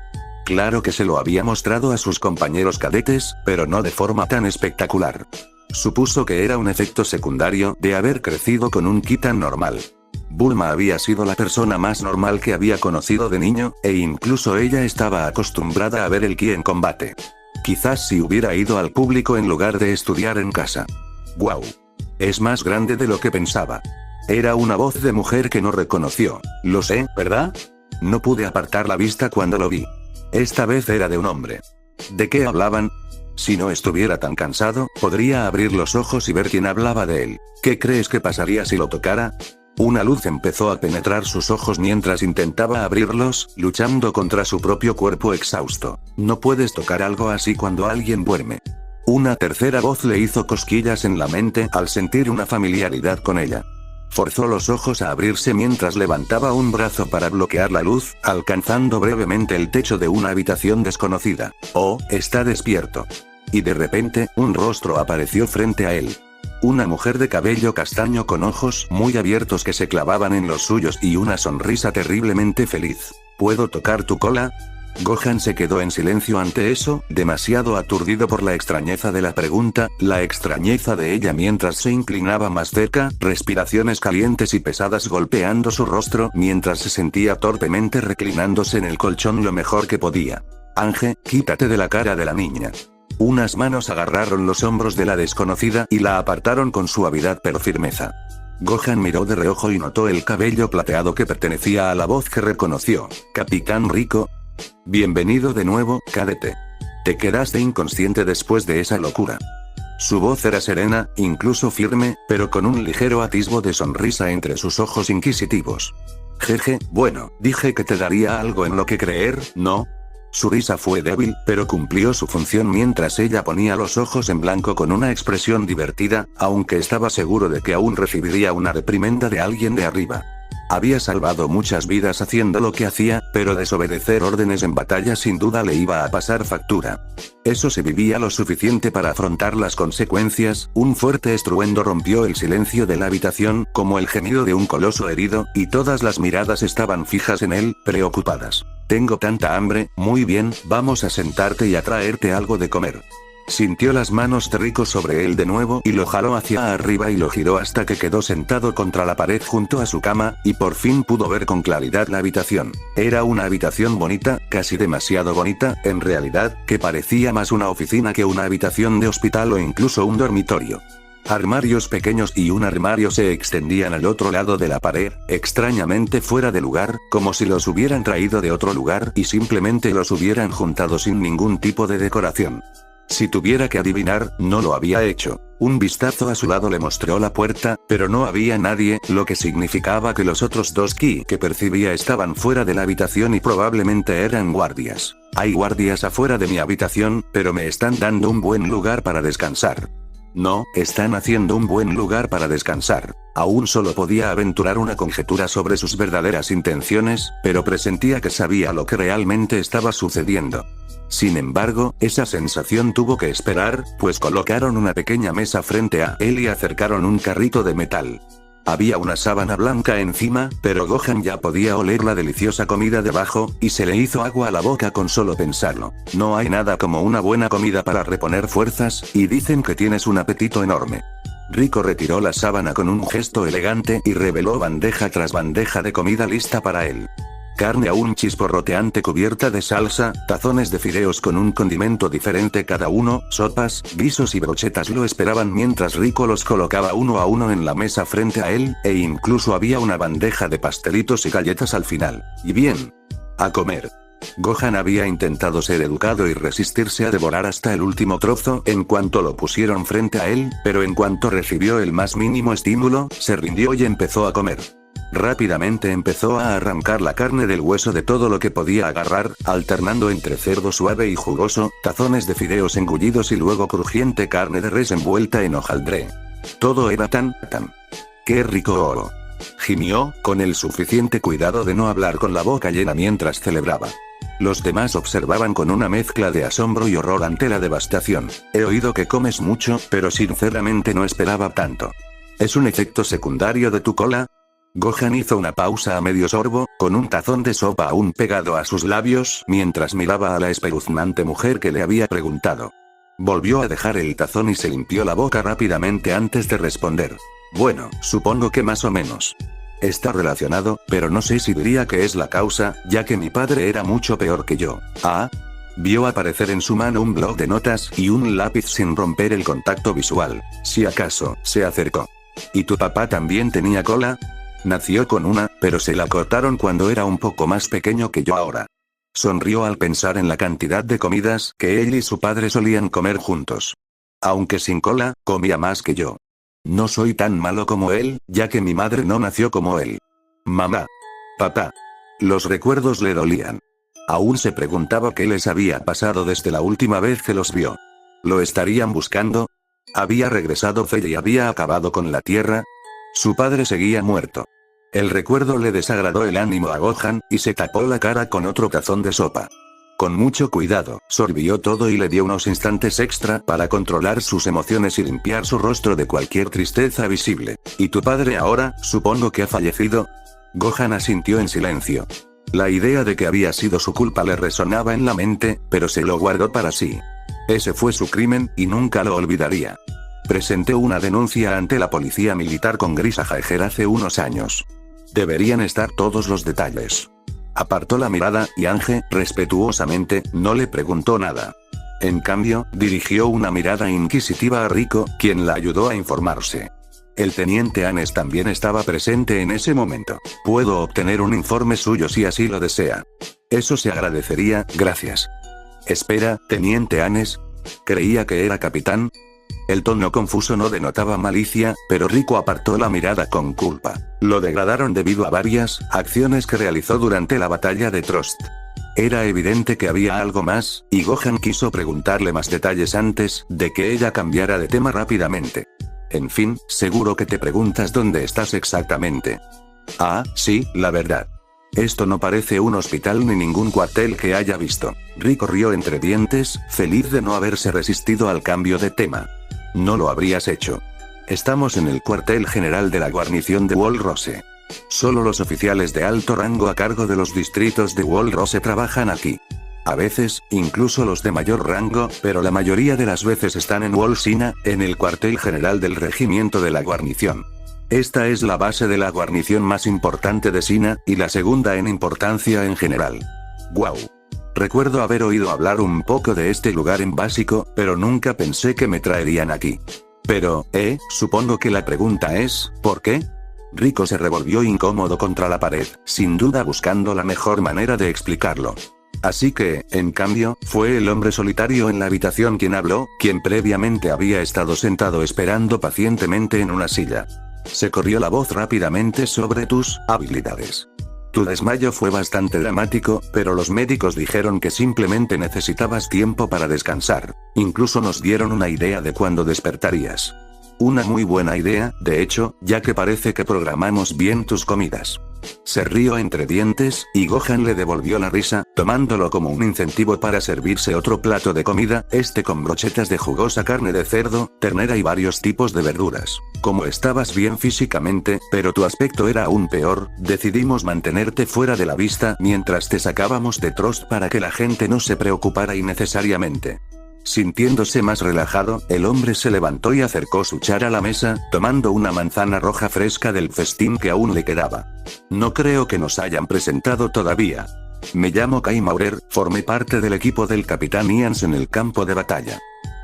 Claro que se lo había mostrado a sus compañeros cadetes, pero no de forma tan espectacular. Supuso que era un efecto secundario de haber crecido con un ki tan normal. Bulma había sido la persona más normal que había conocido de niño, e incluso ella estaba acostumbrada a ver el ki en combate. Quizás si hubiera ido al público en lugar de estudiar en casa. ¡Guau! Es más grande de lo que pensaba. Era una voz de mujer que no reconoció. Lo sé, ¿verdad? No pude apartar la vista cuando lo vi. Esta vez era de un hombre. ¿De qué hablaban? Si no estuviera tan cansado, podría abrir los ojos y ver quién hablaba de él. ¿Qué crees que pasaría si lo tocara? Una luz empezó a penetrar sus ojos mientras intentaba abrirlos, luchando contra su propio cuerpo exhausto. No puedes tocar algo así cuando alguien duerme. Una tercera voz le hizo cosquillas en la mente al sentir una familiaridad con ella. Forzó los ojos a abrirse mientras levantaba un brazo para bloquear la luz, alcanzando brevemente el techo de una habitación desconocida. Oh, está despierto. Y de repente, un rostro apareció frente a él. Una mujer de cabello castaño con ojos muy abiertos que se clavaban en los suyos y una sonrisa terriblemente feliz. ¿Puedo tocar tu cola? Gohan se quedó en silencio ante eso, demasiado aturdido por la extrañeza de la pregunta, la extrañeza de ella mientras se inclinaba más cerca, respiraciones calientes y pesadas golpeando su rostro mientras se sentía torpemente reclinándose en el colchón lo mejor que podía. Ángel, quítate de la cara de la niña. Unas manos agarraron los hombros de la desconocida y la apartaron con suavidad pero firmeza. Gohan miró de reojo y notó el cabello plateado que pertenecía a la voz que reconoció. Capitán Rico. Bienvenido de nuevo, cadete. Te quedaste inconsciente después de esa locura. Su voz era serena, incluso firme, pero con un ligero atisbo de sonrisa entre sus ojos inquisitivos. Jeje, bueno, dije que te daría algo en lo que creer, ¿no? Su risa fue débil, pero cumplió su función mientras ella ponía los ojos en blanco con una expresión divertida, aunque estaba seguro de que aún recibiría una reprimenda de alguien de arriba. Había salvado muchas vidas haciendo lo que hacía, pero desobedecer órdenes en batalla sin duda le iba a pasar factura. Eso se vivía lo suficiente para afrontar las consecuencias. Un fuerte estruendo rompió el silencio de la habitación, como el gemido de un coloso herido, y todas las miradas estaban fijas en él, preocupadas. Tengo tanta hambre, muy bien, vamos a sentarte y a traerte algo de comer. Sintió las manos de Rico sobre él de nuevo y lo jaló hacia arriba y lo giró hasta que quedó sentado contra la pared junto a su cama, y por fin pudo ver con claridad la habitación. Era una habitación bonita, casi demasiado bonita, en realidad, que parecía más una oficina que una habitación de hospital o incluso un dormitorio. Armarios pequeños y un armario se extendían al otro lado de la pared, extrañamente fuera de lugar, como si los hubieran traído de otro lugar y simplemente los hubieran juntado sin ningún tipo de decoración. Si tuviera que adivinar, no lo había hecho. Un vistazo a su lado le mostró la puerta, pero no había nadie, lo que significaba que los otros dos ki que percibía estaban fuera de la habitación y probablemente eran guardias. Hay guardias afuera de mi habitación, pero me están dando un buen lugar para descansar. No, están haciendo un buen lugar para descansar. Aún solo podía aventurar una conjetura sobre sus verdaderas intenciones, pero presentía que sabía lo que realmente estaba sucediendo. Sin embargo, esa sensación tuvo que esperar, pues colocaron una pequeña mesa frente a él y acercaron un carrito de metal. Había una sábana blanca encima, pero Gohan ya podía oler la deliciosa comida debajo, y se le hizo agua a la boca con solo pensarlo. No hay nada como una buena comida para reponer fuerzas, y dicen que tienes un apetito enorme. Rico retiró la sábana con un gesto elegante y reveló bandeja tras bandeja de comida lista para él. Carne aún chisporroteante cubierta de salsa, tazones de fideos con un condimento diferente cada uno, sopas, guisos y brochetas lo esperaban mientras Rico los colocaba uno a uno en la mesa frente a él, e incluso había una bandeja de pastelitos y galletas al final. Y bien, a comer. Gohan había intentado ser educado y resistirse a devorar hasta el último trozo en cuanto lo pusieron frente a él, pero en cuanto recibió el más mínimo estímulo, se rindió y empezó a comer. Rápidamente empezó a arrancar la carne del hueso de todo lo que podía agarrar, alternando entre cerdo suave y jugoso, tazones de fideos engullidos y luego crujiente carne de res envuelta en hojaldre. Todo era tan. ¡Qué rico! Gimió, con el suficiente cuidado de no hablar con la boca llena mientras celebraba. Los demás observaban con una mezcla de asombro y horror ante la devastación. He oído que comes mucho, pero sinceramente no esperaba tanto. ¿Es un efecto secundario de tu cola? Gohan hizo una pausa a medio sorbo, con un tazón de sopa aún pegado a sus labios, mientras miraba a la espeluznante mujer que le había preguntado. Volvió a dejar el tazón y se limpió la boca rápidamente antes de responder. Bueno, supongo que más o menos. Está relacionado, pero no sé si diría que es la causa, ya que mi padre era mucho peor que yo. Ah. Vio aparecer en su mano un bloc de notas y un lápiz sin romper el contacto visual. Si acaso, se acercó. ¿Y tu papá también tenía cola? Nació con una, pero se la cortaron cuando era un poco más pequeño que yo ahora. Sonrió al pensar en la cantidad de comidas que él y su padre solían comer juntos. Aunque sin cola, comía más que yo. No soy tan malo como él, ya que mi madre no nació como él. Mamá. Papá. Los recuerdos le dolían. Aún se preguntaba qué les había pasado desde la última vez que los vio. ¿Lo estarían buscando? ¿Había regresado Fei y había acabado con la tierra? Su padre seguía muerto. El recuerdo le desagradó el ánimo a Gohan, y se tapó la cara con otro tazón de sopa. Con mucho cuidado, sorbió todo y le dio unos instantes extra para controlar sus emociones y limpiar su rostro de cualquier tristeza visible. ¿Y tu padre ahora, supongo que ha fallecido? Gohan asintió en silencio. La idea de que había sido su culpa le resonaba en la mente, pero se lo guardó para sí. Ese fue su crimen, y nunca lo olvidaría. Presenté una denuncia ante la policía militar con Grisa Jaeger hace unos años. Deberían estar todos los detalles. Apartó la mirada, y Ange, respetuosamente, no le preguntó nada. En cambio, dirigió una mirada inquisitiva a Rico, quien la ayudó a informarse. El teniente Anes también estaba presente en ese momento. Puedo obtener un informe suyo si así lo desea. Eso se agradecería, gracias. Espera, teniente Anes. ¿Creía que era capitán? El tono confuso no denotaba malicia, pero Rico apartó la mirada con culpa. Lo degradaron debido a varias acciones que realizó durante la batalla de Trost. Era evidente que había algo más, y Gohan quiso preguntarle más detalles antes de que ella cambiara de tema rápidamente. En fin, seguro que te preguntas dónde estás exactamente. Ah, sí, la verdad. Esto no parece un hospital ni ningún cuartel que haya visto. Rico rió entre dientes, feliz de no haberse resistido al cambio de tema. No lo habrías hecho. Estamos en el cuartel general de la guarnición de Walrose. Solo los oficiales de alto rango a cargo de los distritos de Walrose trabajan aquí. A veces, incluso los de mayor rango, pero la mayoría de las veces están en Wall Sina, en el cuartel general del regimiento de la guarnición. Esta es la base de la guarnición más importante de Sina, y la segunda en importancia en general. ¡Guau! Recuerdo haber oído hablar un poco de este lugar en básico, pero nunca pensé que me traerían aquí. Pero, supongo que la pregunta es, ¿por qué? Rico se revolvió incómodo contra la pared, sin duda buscando la mejor manera de explicarlo. Así que, en cambio, fue el hombre solitario en la habitación quien habló, quien previamente había estado sentado esperando pacientemente en una silla. Se corrió la voz rápidamente sobre tus habilidades. Tu desmayo fue bastante dramático, pero los médicos dijeron que simplemente necesitabas tiempo para descansar. Incluso nos dieron una idea de cuándo despertarías. Una muy buena idea, de hecho, ya que parece que programamos bien tus comidas. Se rió entre dientes, y Gohan le devolvió la risa, tomándolo como un incentivo para servirse otro plato de comida, con brochetas de jugosa carne de cerdo, ternera y varios tipos de verduras. Como estabas bien físicamente, pero tu aspecto era aún peor, decidimos mantenerte fuera de la vista mientras te sacábamos de Trost para que la gente no se preocupara innecesariamente. Sintiéndose más relajado, el hombre se levantó y acercó su char a la mesa, tomando una manzana roja fresca del festín que aún le quedaba. No creo que nos hayan presentado todavía. Me llamo Kai Maurer, formé parte del equipo del Capitán Ians en el campo de batalla.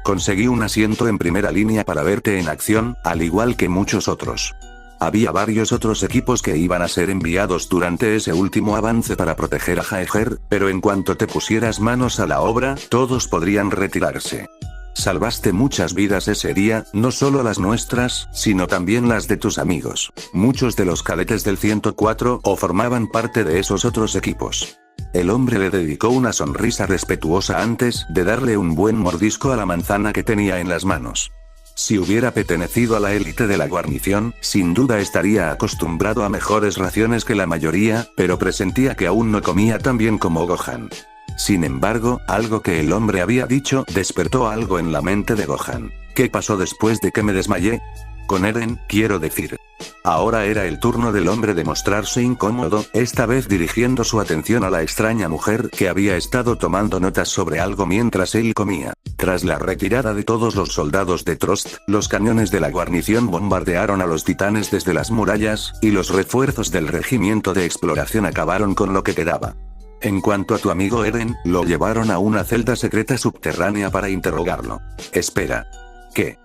Conseguí un asiento en primera línea para verte en acción, al igual que muchos otros. Había varios otros equipos que iban a ser enviados durante ese último avance para proteger a Jaeger, pero en cuanto te pusieras manos a la obra, todos podrían retirarse. Salvaste muchas vidas ese día, no solo las nuestras, sino también las de tus amigos. Muchos de los cadetes del 104 o formaban parte de esos otros equipos. El hombre le dedicó una sonrisa respetuosa antes de darle un buen mordisco a la manzana que tenía en las manos. Si hubiera pertenecido a la élite de la guarnición, sin duda estaría acostumbrado a mejores raciones que la mayoría, pero presentía que aún no comía tan bien como Gohan. Sin embargo, algo que el hombre había dicho despertó algo en la mente de Gohan. ¿Qué pasó después de que me desmayé? Con Eren, quiero decir. Ahora era el turno del hombre de mostrarse incómodo, esta vez dirigiendo su atención a la extraña mujer que había estado tomando notas sobre algo mientras él comía. Tras la retirada de todos los soldados de Trost, los cañones de la guarnición bombardearon a los titanes desde las murallas, y los refuerzos del regimiento de exploración acabaron con lo que quedaba. En cuanto a tu amigo Eren, lo llevaron a una celda secreta subterránea para interrogarlo. Espera. ¿Qué?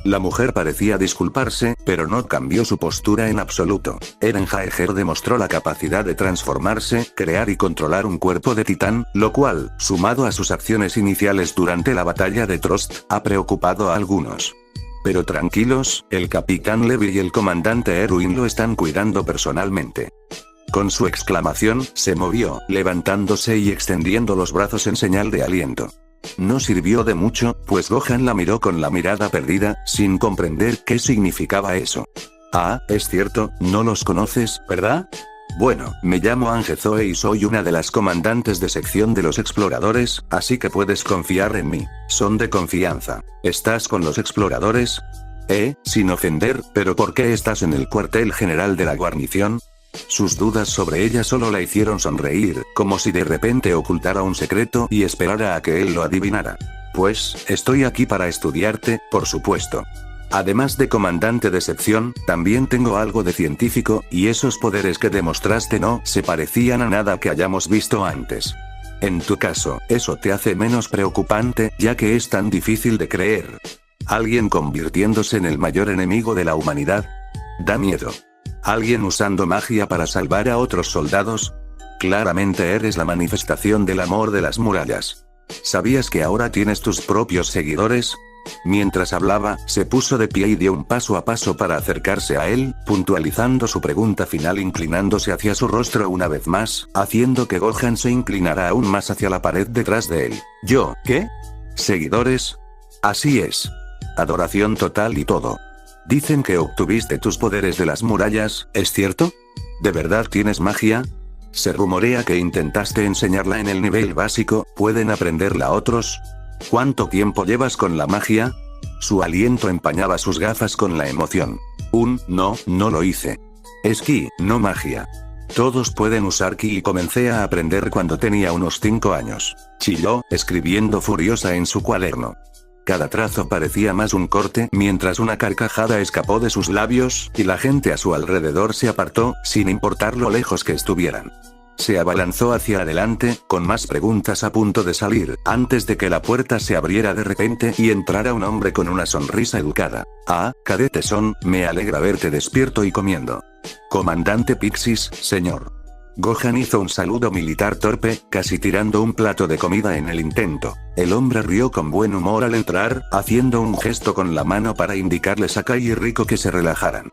La mujer parecía disculparse, pero no cambió su postura en absoluto. Eren Jaeger demostró la capacidad de transformarse, crear y controlar un cuerpo de titán, lo cual, sumado a sus acciones iniciales durante la batalla de Trost, ha preocupado a algunos. Pero tranquilos, el capitán Levi y el comandante Erwin lo están cuidando personalmente. Con su exclamación, se movió, levantándose y extendiendo los brazos en señal de aliento. No sirvió de mucho, pues Gohan la miró con la mirada perdida, sin comprender qué significaba eso. Ah, es cierto, no los conoces, ¿verdad? Bueno, me llamo Ange Zoe y soy una de las comandantes de sección de los exploradores, así que puedes confiar en mí. Son de confianza. ¿Estás con los exploradores? Sin ofender, pero ¿por qué estás en el cuartel general de la guarnición? Sus dudas sobre ella solo la hicieron sonreír, como si de repente ocultara un secreto y esperara a que él lo adivinara. Pues, estoy aquí para estudiarte, por supuesto. Además de comandante de sección, también tengo algo de científico, y esos poderes que demostraste no se parecían a nada que hayamos visto antes. En tu caso, eso te hace menos preocupante, ya que es tan difícil de creer. ¿Alguien convirtiéndose en el mayor enemigo de la humanidad? Da miedo. ¿Alguien usando magia para salvar a otros soldados? Claramente eres la manifestación del amor de las murallas. ¿Sabías que ahora tienes tus propios seguidores? Mientras hablaba, se puso de pie y dio un paso a paso para acercarse a él, puntualizando su pregunta final inclinándose hacia su rostro una vez más, haciendo que Gohan se inclinara aún más hacia la pared detrás de él. ¿Yo, qué? ¿Seguidores? Así es. Adoración total y todo. Dicen que obtuviste tus poderes de las murallas, ¿es cierto? ¿De verdad tienes magia? Se rumorea que intentaste enseñarla en el nivel básico, ¿pueden aprenderla otros? ¿Cuánto tiempo llevas con la magia? Su aliento empañaba sus gafas con la emoción. No lo hice. Es ki, no magia. Todos pueden usar ki y comencé a aprender cuando tenía unos 5 años. Chilló, escribiendo furiosa en su cuaderno. Cada trazo parecía más un corte mientras una carcajada escapó de sus labios, y la gente a su alrededor se apartó, sin importar lo lejos que estuvieran. Se abalanzó hacia adelante, con más preguntas a punto de salir, antes de que la puerta se abriera de repente y entrara un hombre con una sonrisa educada. Ah, Cadete Son, me alegra verte despierto y comiendo. Comandante Pixis, señor. Gohan hizo un saludo militar torpe, casi tirando un plato de comida en el intento. El hombre rió con buen humor al entrar, haciendo un gesto con la mano para indicarles a Kai y Rico que se relajaran.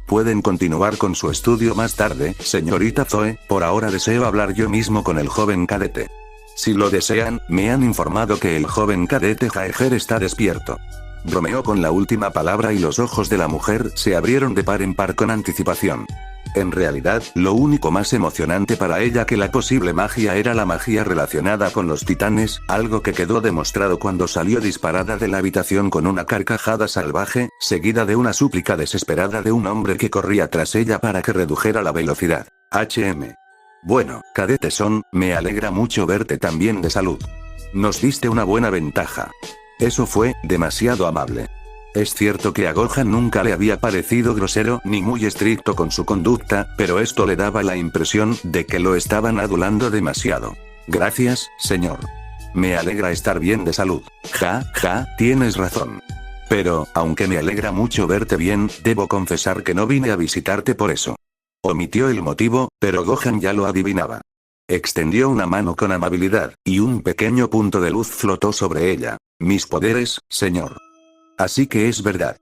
Pueden continuar con su estudio más tarde, señorita Zoe, por ahora deseo hablar yo mismo con el joven cadete. Si lo desean, me han informado que el joven cadete Jaeger está despierto. Bromeó con la última palabra y los ojos de la mujer se abrieron de par en par con anticipación. En realidad, lo único más emocionante para ella que la posible magia era la magia relacionada con los titanes, algo que quedó demostrado cuando salió disparada de la habitación con una carcajada salvaje, seguida de una súplica desesperada de un hombre que corría tras ella para que redujera la velocidad. Bueno, Cadete Son, me alegra mucho verte tan bien de salud. Nos diste una buena ventaja. Eso fue demasiado amable. Es cierto que a Gohan nunca le había parecido grosero ni muy estricto con su conducta, pero esto le daba la impresión de que lo estaban adulando demasiado. Gracias, señor. Me alegra estar bien de salud. Tienes razón. Pero, aunque me alegra mucho verte bien, debo confesar que no vine a visitarte por eso. Omitió el motivo, pero Gohan ya lo adivinaba. Extendió una mano con amabilidad, y un pequeño punto de luz flotó sobre ella. Mis poderes, señor. Así que es verdad.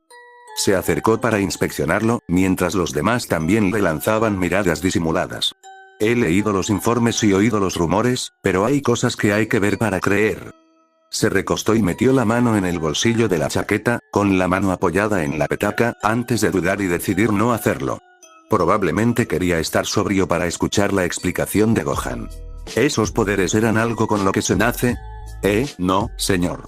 Se acercó para inspeccionarlo, mientras los demás también le lanzaban miradas disimuladas. He leído los informes y oído los rumores, pero hay cosas que hay que ver para creer. Se recostó y metió la mano en el bolsillo de la chaqueta, con la mano apoyada en la petaca, antes de dudar y decidir no hacerlo. Probablemente quería estar sobrio para escuchar la explicación de Gohan. ¿Esos poderes eran algo con lo que se nace? No, señor.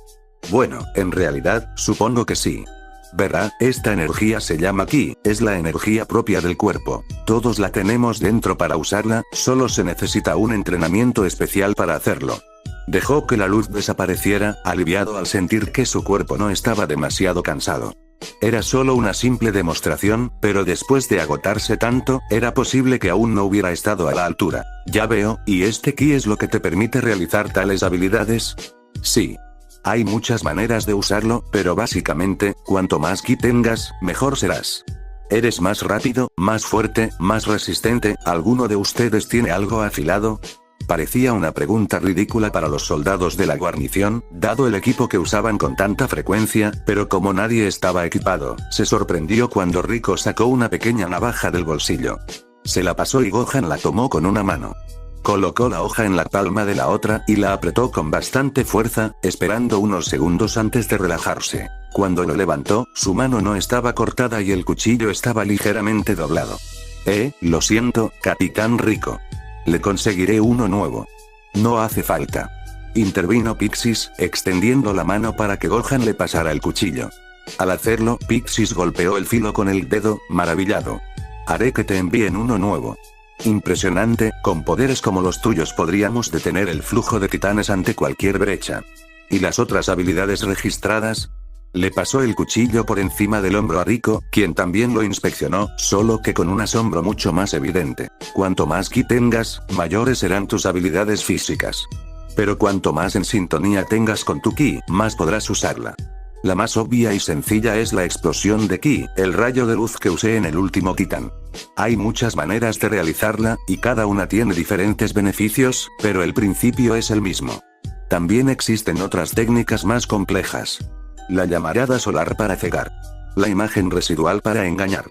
Bueno, en realidad, supongo que sí. Verá, esta energía se llama Ki, es la energía propia del cuerpo. Todos la tenemos dentro para usarla, solo se necesita un entrenamiento especial para hacerlo. Dejó que la luz desapareciera, aliviado al sentir que su cuerpo no estaba demasiado cansado. Era solo una simple demostración, pero después de agotarse tanto, era posible que aún no hubiera estado a la altura. Ya veo, ¿y este Ki es lo que te permite realizar tales habilidades? Sí. Hay muchas maneras de usarlo, pero básicamente, cuanto más ki tengas, mejor serás. Eres más rápido, más fuerte, más resistente. ¿Alguno de ustedes tiene algo afilado? Parecía una pregunta ridícula para los soldados de la guarnición, dado el equipo que usaban con tanta frecuencia, pero como nadie estaba equipado, se sorprendió cuando Rico sacó una pequeña navaja del bolsillo. Se la pasó y Gohan la tomó con una mano. Colocó la hoja en la palma de la otra y la apretó con bastante fuerza, esperando unos segundos antes de relajarse. Cuando lo levantó, su mano no estaba cortada y el cuchillo estaba ligeramente doblado. Lo siento, Capitán Rico. Le conseguiré uno nuevo. No hace falta. Intervino Pixis, extendiendo la mano para que Gohan le pasara el cuchillo. Al hacerlo, Pixis golpeó el filo con el dedo, maravillado. Haré que te envíen uno nuevo. Impresionante, con poderes como los tuyos podríamos detener el flujo de titanes ante cualquier brecha. ¿Y las otras habilidades registradas? Le pasó el cuchillo por encima del hombro a Rico, quien también lo inspeccionó, solo que con un asombro mucho más evidente. Cuanto más ki tengas, mayores serán tus habilidades físicas. Pero cuanto más en sintonía tengas con tu ki, más podrás usarla. La más obvia y sencilla es la explosión de ki, el rayo de luz que usé en el último titán. Hay muchas maneras de realizarla, y cada una tiene diferentes beneficios, pero el principio es el mismo. También existen otras técnicas más complejas. La llamarada solar para cegar. La imagen residual para engañar.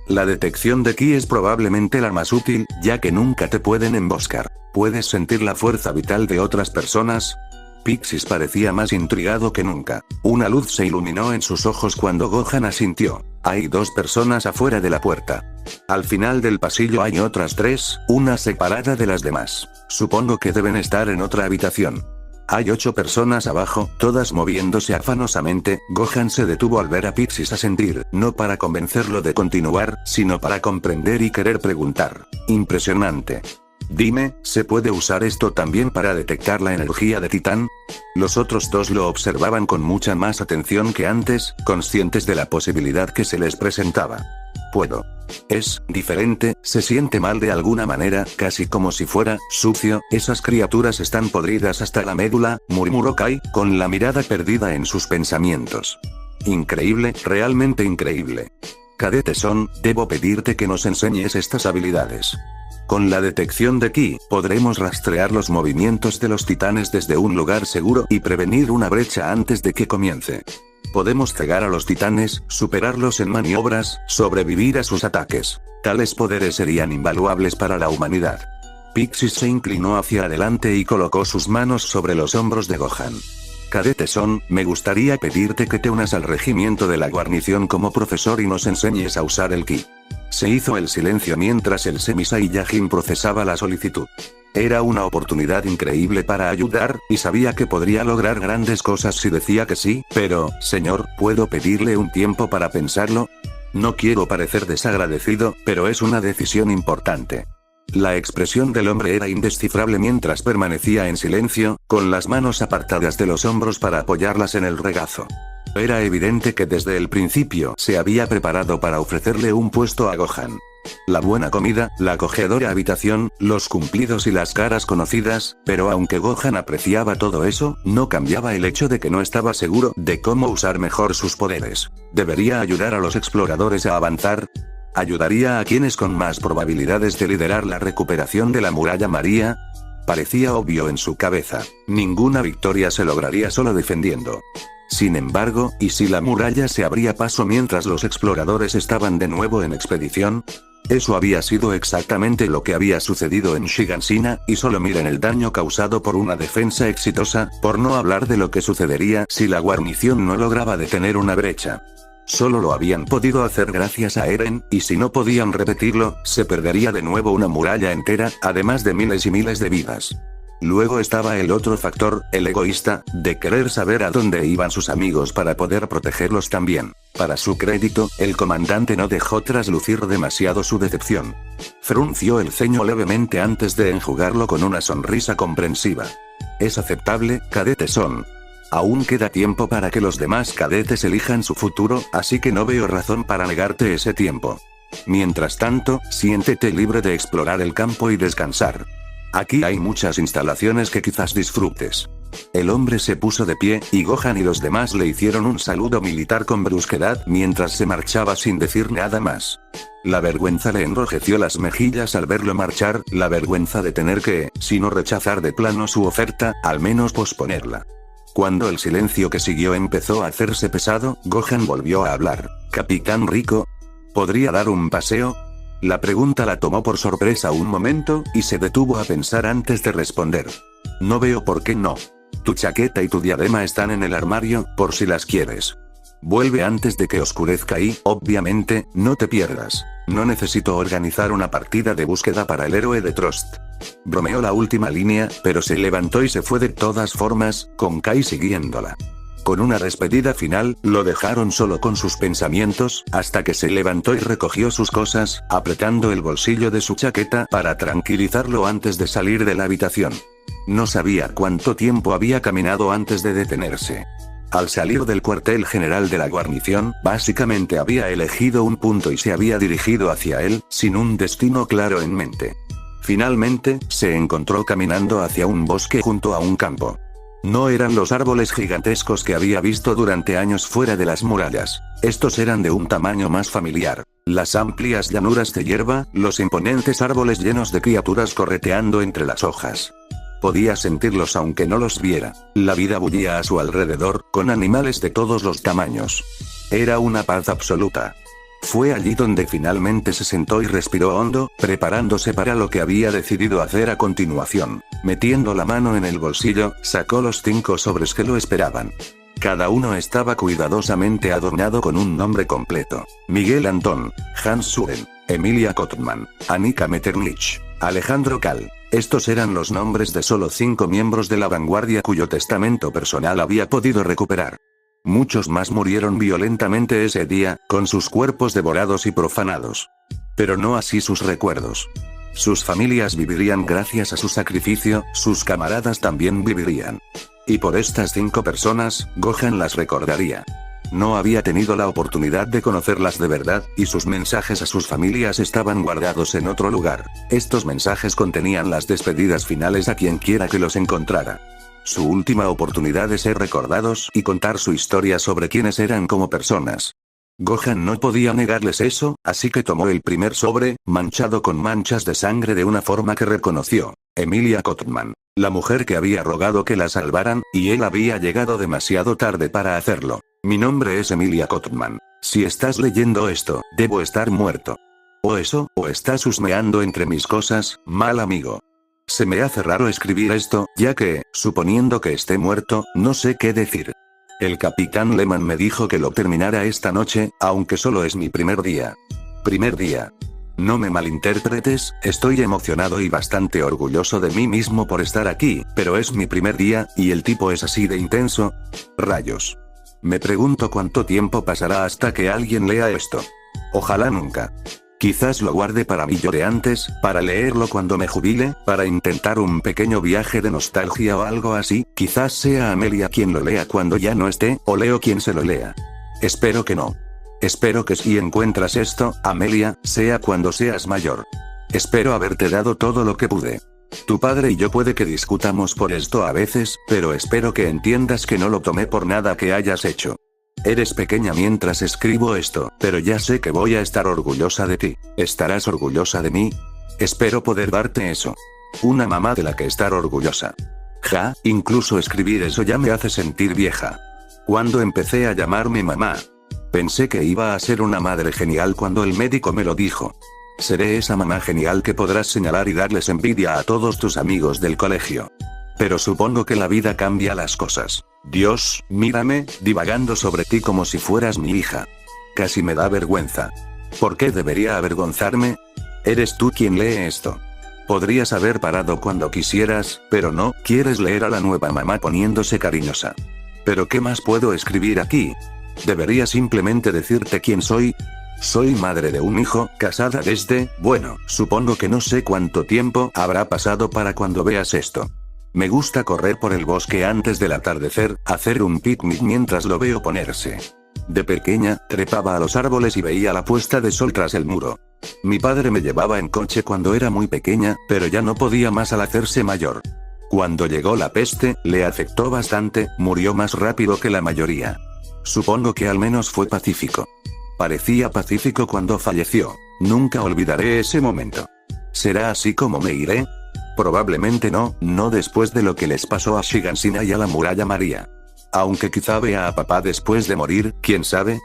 La detección de ki es probablemente la más útil, ya que nunca te pueden emboscar. ¿Puedes sentir la fuerza vital de otras personas? Pixis parecía más intrigado que nunca. Una luz se iluminó en sus ojos cuando Gohan asintió. Hay 2 personas afuera de la puerta. Al final del pasillo hay otras 3, una separada de las demás. Supongo que deben estar en otra habitación. Hay 8 personas abajo, todas moviéndose afanosamente. Gohan se detuvo al ver a Pixis asentir, no para convencerlo de continuar, sino para comprender y querer preguntar. Impresionante. Dime, ¿se puede usar esto también para detectar la energía de Titán? Los otros 2 lo observaban con mucha más atención que antes, conscientes de la posibilidad que se les presentaba. Puedo. Es diferente, se siente mal de alguna manera, casi como si fuera sucio. Esas criaturas están podridas hasta la médula, murmuró Kai, con la mirada perdida en sus pensamientos. Increíble, realmente increíble. Cadete Son, debo pedirte que nos enseñes estas habilidades. Con la detección de ki, podremos rastrear los movimientos de los titanes desde un lugar seguro y prevenir una brecha antes de que comience. Podemos cegar a los titanes, superarlos en maniobras, sobrevivir a sus ataques. Tales poderes serían invaluables para la humanidad. Pixis se inclinó hacia adelante y colocó sus manos sobre los hombros de Gohan. Cadete Son, me gustaría pedirte que te unas al regimiento de la guarnición como profesor y nos enseñes a usar el ki. Se hizo el silencio mientras el Semi Saiyajin procesaba la solicitud. Era una oportunidad increíble para ayudar, y sabía que podría lograr grandes cosas si decía que sí, pero, señor, ¿puedo pedirle un tiempo para pensarlo? No quiero parecer desagradecido, pero es una decisión importante. La expresión del hombre era indescifrable mientras permanecía en silencio, con las manos apartadas de los hombros para apoyarlas en el regazo. Era evidente que desde el principio se había preparado para ofrecerle un puesto a Gohan. La buena comida, la acogedora habitación, los cumplidos y las caras conocidas, pero aunque Gohan apreciaba todo eso, no cambiaba el hecho de que no estaba seguro de cómo usar mejor sus poderes. ¿Debería ayudar a los exploradores a avanzar? ¿Ayudaría a quienes con más probabilidades de liderar la recuperación de la muralla María? Parecía obvio en su cabeza. Ninguna victoria se lograría solo defendiendo. Sin embargo, ¿y si la muralla se abría paso mientras los exploradores estaban de nuevo en expedición? Eso había sido exactamente lo que había sucedido en Shiganshina, y solo miren el daño causado por una defensa exitosa, por no hablar de lo que sucedería si la guarnición no lograba detener una brecha. Solo lo habían podido hacer gracias a Eren, y si no podían repetirlo, se perdería de nuevo una muralla entera, además de miles y miles de vidas. Luego estaba el otro factor, el egoísta, de querer saber a dónde iban sus amigos para poder protegerlos también. Para su crédito, el comandante no dejó traslucir demasiado su decepción. Frunció el ceño levemente antes de enjugarlo con una sonrisa comprensiva. Es aceptable, Cadete Son. Aún queda tiempo para que los demás cadetes elijan su futuro, así que no veo razón para negarte ese tiempo. Mientras tanto, siéntete libre de explorar el campo y descansar. Aquí hay muchas instalaciones que quizás disfrutes. El hombre se puso de pie, y Gohan y los demás le hicieron un saludo militar con brusquedad mientras se marchaba sin decir nada más. La vergüenza le enrojeció las mejillas al verlo marchar, la vergüenza de tener que, si no rechazar de plano su oferta, al menos posponerla. Cuando el silencio que siguió empezó a hacerse pesado, Gohan volvió a hablar. «Capitán Rico, ¿podría dar un paseo?». La pregunta la tomó por sorpresa un momento, y se detuvo a pensar antes de responder. «No veo por qué no. Tu chaqueta y tu diadema están en el armario, por si las quieres. Vuelve antes de que oscurezca y, obviamente, no te pierdas. No necesito organizar una partida de búsqueda para el héroe de Trost». Bromeó la última línea, pero se levantó y se fue de todas formas, con Kai siguiéndola. Con una despedida final, lo dejaron solo con sus pensamientos, hasta que se levantó y recogió sus cosas, apretando el bolsillo de su chaqueta para tranquilizarlo antes de salir de la habitación. No sabía cuánto tiempo había caminado antes de detenerse. Al salir del cuartel general de la guarnición, básicamente había elegido un punto y se había dirigido hacia él, sin un destino claro en mente. Finalmente, se encontró caminando hacia un bosque junto a un campo. No eran los árboles gigantescos que había visto durante años fuera de las murallas. Estos eran de un tamaño más familiar. Las amplias llanuras de hierba, los imponentes árboles llenos de criaturas correteando entre las hojas. Podía sentirlos aunque no los viera. La vida bullía a su alrededor, con animales de todos los tamaños. Era una paz absoluta. Fue allí donde finalmente se sentó y respiró hondo, preparándose para lo que había decidido hacer a continuación. Metiendo la mano en el bolsillo, sacó los 5 sobres que lo esperaban. Cada uno estaba cuidadosamente adornado con un nombre completo. Miguel Antón, Hans Suren, Emilia Kottmann, Annika Metternich, Alejandro Kal. Estos eran los nombres de solo 5 miembros de la vanguardia cuyo testamento personal había podido recuperar. Muchos más murieron violentamente ese día, con sus cuerpos devorados y profanados. Pero no así sus recuerdos. Sus familias vivirían gracias a su sacrificio, sus camaradas también vivirían. Y por estas 5 personas, Gohan las recordaría. No había tenido la oportunidad de conocerlas de verdad, y sus mensajes a sus familias estaban guardados en otro lugar. Estos mensajes contenían las despedidas finales a quien quiera que los encontrara. Su última oportunidad de ser recordados y contar su historia sobre quiénes eran como personas. Gohan no podía negarles eso, así que tomó el primer sobre, manchado con manchas de sangre de una forma que reconoció. Emilia Kottmann, la mujer que había rogado que la salvaran, y él había llegado demasiado tarde para hacerlo. Mi nombre es Emilia Kottmann. Si estás leyendo esto, debo estar muerto. O eso, o estás husmeando entre mis cosas, mal amigo. Se me hace raro escribir esto, ya que, suponiendo que esté muerto, no sé qué decir. El capitán Lehman me dijo que lo terminara esta noche, aunque solo es mi primer día. Primer día. No me malinterpretes, estoy emocionado y bastante orgulloso de mí mismo por estar aquí, pero es mi primer día, y el tipo es así de intenso. Rayos. Me pregunto cuánto tiempo pasará hasta que alguien lea esto. Ojalá nunca. Quizás lo guarde para mi yo de antes, para leerlo cuando me jubile, para intentar un pequeño viaje de nostalgia o algo así. Quizás sea Amelia quien lo lea cuando ya no esté, o Leo quien se lo lea. Espero que no. Espero que si encuentras esto, Amelia, sea cuando seas mayor. Espero haberte dado todo lo que pude. Tu padre y yo puede que discutamos por esto a veces, pero espero que entiendas que no lo tomé por nada que hayas hecho. Eres pequeña mientras escribo esto, pero ya sé que voy a estar orgullosa de ti. ¿Estarás orgullosa de mí? Espero poder darte eso. Una mamá de la que estar orgullosa. Ja, incluso escribir eso ya me hace sentir vieja. Cuando empecé a llamarme mamá, pensé que iba a ser una madre genial cuando el médico me lo dijo. Seré esa mamá genial que podrás señalar y darles envidia a todos tus amigos del colegio. Pero supongo que la vida cambia las cosas. Dios, mírame, divagando sobre ti como si fueras mi hija. Casi me da vergüenza. ¿Por qué debería avergonzarme? Eres tú quien lee esto. Podrías haber parado cuando quisieras, pero no, quieres leer a la nueva mamá poniéndose cariñosa. ¿Pero qué más puedo escribir aquí? ¿Debería simplemente decirte quién soy? Soy madre de un hijo, casada desde, bueno, supongo que no sé cuánto tiempo habrá pasado para cuando veas esto. Me gusta correr por el bosque antes del atardecer, hacer un picnic mientras lo veo ponerse. De pequeña, trepaba a los árboles y veía la puesta de sol tras el muro. Mi padre me llevaba en coche cuando era muy pequeña, pero ya no podía más al hacerse mayor. Cuando llegó la peste, le afectó bastante, murió más rápido que la mayoría. Supongo que al menos fue pacífico. Parecía pacífico cuando falleció. Nunca olvidaré ese momento. ¿Será así como me iré? Probablemente no, no después de lo que les pasó a Shigansina y a la Muralla María. Aunque quizá vea a papá después de morir, ¿quién sabe?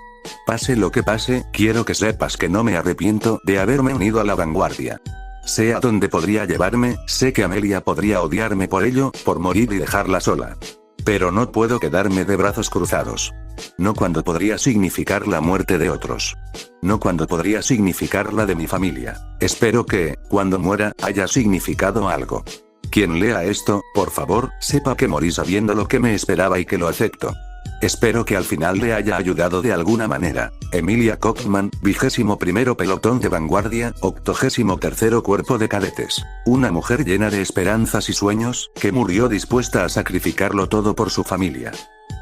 Pase lo que pase, quiero que sepas que no me arrepiento de haberme unido a la vanguardia. Sé a dónde podría llevarme, sé que Amelia podría odiarme por ello, por morir y dejarla sola. Pero no puedo quedarme de brazos cruzados. No cuando podría significar la muerte de otros. No cuando podría significar la de mi familia. Espero que, cuando muera, haya significado algo. Quien lea esto, por favor, sepa que morí sabiendo lo que me esperaba y que lo acepto. Espero que al final le haya ayudado de alguna manera. Emilia Kaufman, 21º pelotón de vanguardia, 83º cuerpo de cadetes. Una mujer llena de esperanzas y sueños, que murió dispuesta a sacrificarlo todo por su familia.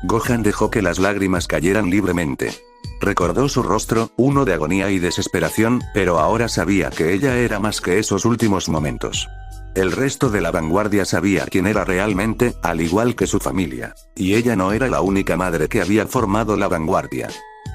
Gohan dejó que las lágrimas cayeran libremente. Recordó su rostro, uno de agonía y desesperación, pero ahora sabía que ella era más que esos últimos momentos. El resto de la vanguardia sabía quién era realmente, al igual que su familia. Y ella no era la única madre que había formado la vanguardia.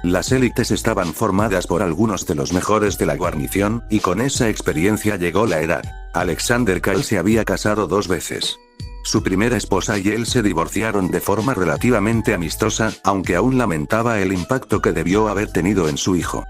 Las élites estaban formadas por algunos de los mejores de la guarnición, y con esa experiencia llegó la edad. Alexander Kyle se había casado 2 veces. Su primera esposa y él se divorciaron de forma relativamente amistosa, aunque aún lamentaba el impacto que debió haber tenido en su hijo.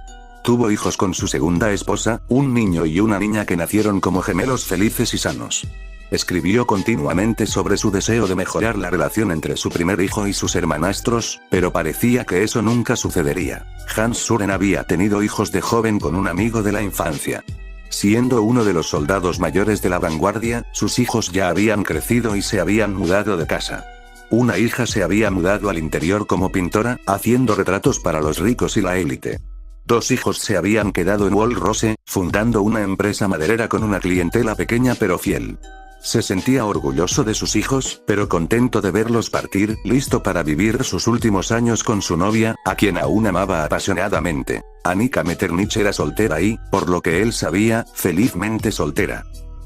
Tuvo hijos con su segunda esposa, un niño y una niña que nacieron como gemelos felices y sanos. Escribió continuamente sobre su deseo de mejorar la relación entre su primer hijo y sus hermanastros, pero parecía que eso nunca sucedería. Hans Suren había tenido hijos de joven con un amigo de la infancia. Siendo uno de los soldados mayores de la vanguardia, sus hijos ya habían crecido y se habían mudado de casa. Una hija se había mudado al interior como pintora, haciendo retratos para los ricos y la élite. 2 hijos se habían quedado en Wall Rose, fundando una empresa maderera con una clientela pequeña pero fiel. Se sentía orgulloso de sus hijos, pero contento de verlos partir, listo para vivir sus últimos años con su novia, a quien aún amaba apasionadamente. Annika Metternich era soltera y, por lo que él sabía, felizmente soltera.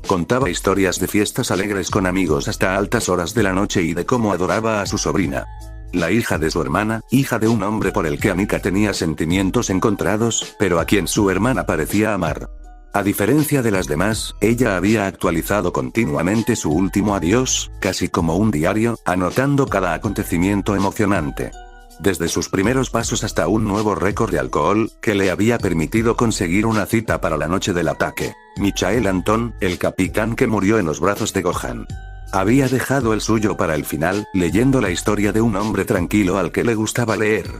Contaba historias de fiestas alegres con amigos hasta altas horas de la noche y de cómo adoraba a su sobrina. La hija de su hermana, hija de un hombre por el que Annika tenía sentimientos encontrados, pero a quien su hermana parecía amar. A diferencia de las demás, ella había actualizado continuamente su último adiós, casi como un diario, anotando cada acontecimiento emocionante. Desde sus primeros pasos hasta un nuevo récord de alcohol, que le había permitido conseguir una cita para la noche del ataque. Michael Anton, el capitán que murió en los brazos de Gohan. Había dejado el suyo para el final, leyendo la historia de un hombre tranquilo al que le gustaba leer.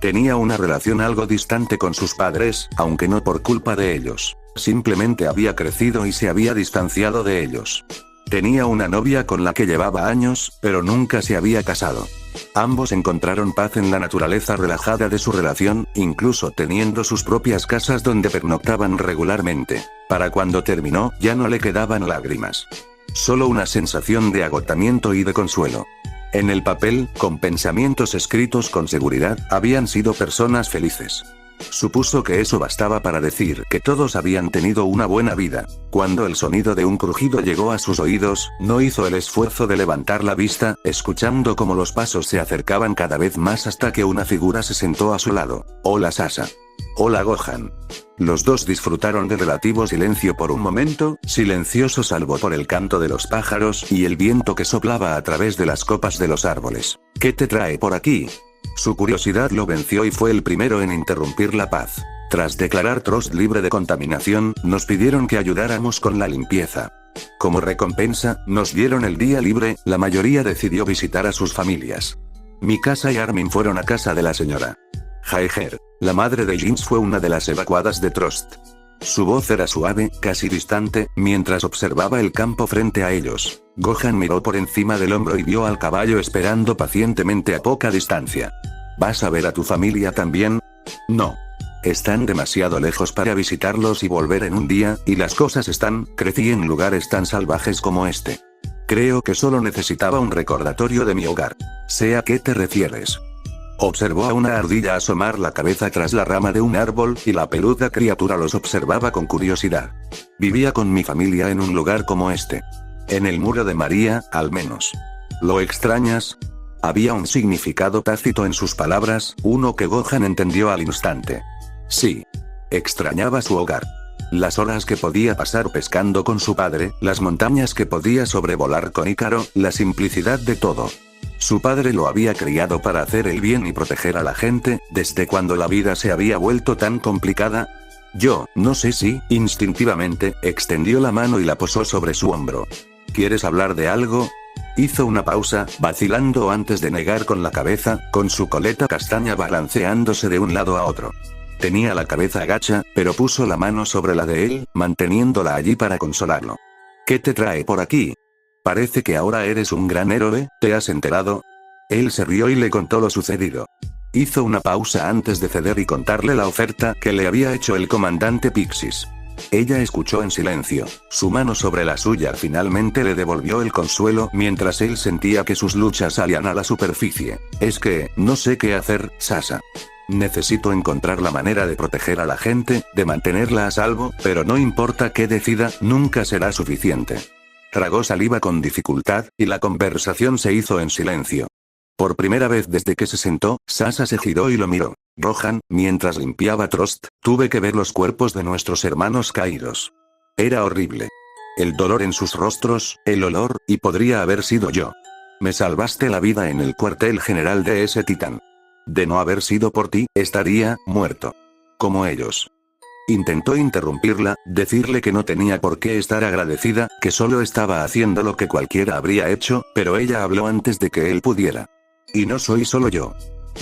Tenía una relación algo distante con sus padres, aunque no por culpa de ellos. Simplemente había crecido y se había distanciado de ellos. Tenía una novia con la que llevaba años, pero nunca se había casado. Ambos encontraron paz en la naturaleza relajada de su relación, incluso teniendo sus propias casas donde pernoctaban regularmente. Para cuando terminó, ya no le quedaban lágrimas. Solo una sensación de agotamiento y de consuelo. En el papel, con pensamientos escritos con seguridad, habían sido personas felices. Supuso que eso bastaba para decir que todos habían tenido una buena vida. Cuando el sonido de un crujido llegó a sus oídos, no hizo el esfuerzo de levantar la vista, escuchando cómo los pasos se acercaban cada vez más hasta que una figura se sentó a su lado. Hola Sasa. Hola Gohan. Los dos disfrutaron de relativo silencio por un momento, silencioso salvo por el canto de los pájaros y el viento que soplaba a través de las copas de los árboles. ¿Qué te trae por aquí? Su curiosidad lo venció y fue el primero en interrumpir la paz. Tras declarar Trost libre de contaminación, nos pidieron que ayudáramos con la limpieza. Como recompensa, nos dieron el día libre, la mayoría decidió visitar a sus familias. Mikasa y Armin fueron a casa de la señora Jaeger. La madre de Jeans fue una de las evacuadas de Trost. Su voz era suave, casi distante, mientras observaba el campo frente a ellos. Gohan miró por encima del hombro y vio al caballo esperando pacientemente a poca distancia. ¿Vas a ver a tu familia también? No. Están demasiado lejos para visitarlos y volver en un día, y las cosas crecí en lugares tan salvajes como este. Creo que solo necesitaba un recordatorio de mi hogar. Sé a qué te refieres. Observó a una ardilla asomar la cabeza tras la rama de un árbol, y la peluda criatura los observaba con curiosidad. Vivía con mi familia en un lugar como este. En el muro de María, al menos. ¿Lo extrañas? Había un significado tácito en sus palabras, uno que Gohan entendió al instante. Sí. Extrañaba su hogar. Las horas que podía pasar pescando con su padre, las montañas que podía sobrevolar con Ícaro, la simplicidad de todo. Su padre lo había criado para hacer el bien y proteger a la gente, desde cuando la vida se había vuelto tan complicada. Yo, no sé si, instintivamente, extendió la mano y la posó sobre su hombro. ¿Quieres hablar de algo? Hizo una pausa, vacilando antes de negar con la cabeza, con su coleta castaña balanceándose de un lado a otro. Tenía la cabeza agacha, pero puso la mano sobre la de él, manteniéndola allí para consolarlo. ¿Qué te trae por aquí? Parece que ahora eres un gran héroe, ¿te has enterado? Él se rió y le contó lo sucedido. Hizo una pausa antes de ceder y contarle la oferta que le había hecho el comandante Pixis. Ella escuchó en silencio, su mano sobre la suya finalmente le devolvió el consuelo mientras él sentía que sus luchas salían a la superficie. Es que, no sé qué hacer, Sasa. Necesito encontrar la manera de proteger a la gente, de mantenerla a salvo, pero no importa qué decida, nunca será suficiente. Tragó saliva con dificultad, y la conversación se hizo en silencio. Por primera vez desde que se sentó, Sasa se giró y lo miró. Gohan, mientras limpiaba Trost, tuve que ver los cuerpos de nuestros hermanos caídos. Era horrible. El dolor en sus rostros, el olor, y podría haber sido yo. Me salvaste la vida en el cuartel general de ese titán. De no haber sido por ti, estaría muerto. Como ellos. Intentó interrumpirla, decirle que no tenía por qué estar agradecida, que solo estaba haciendo lo que cualquiera habría hecho, pero ella habló antes de que él pudiera. Y no soy solo yo.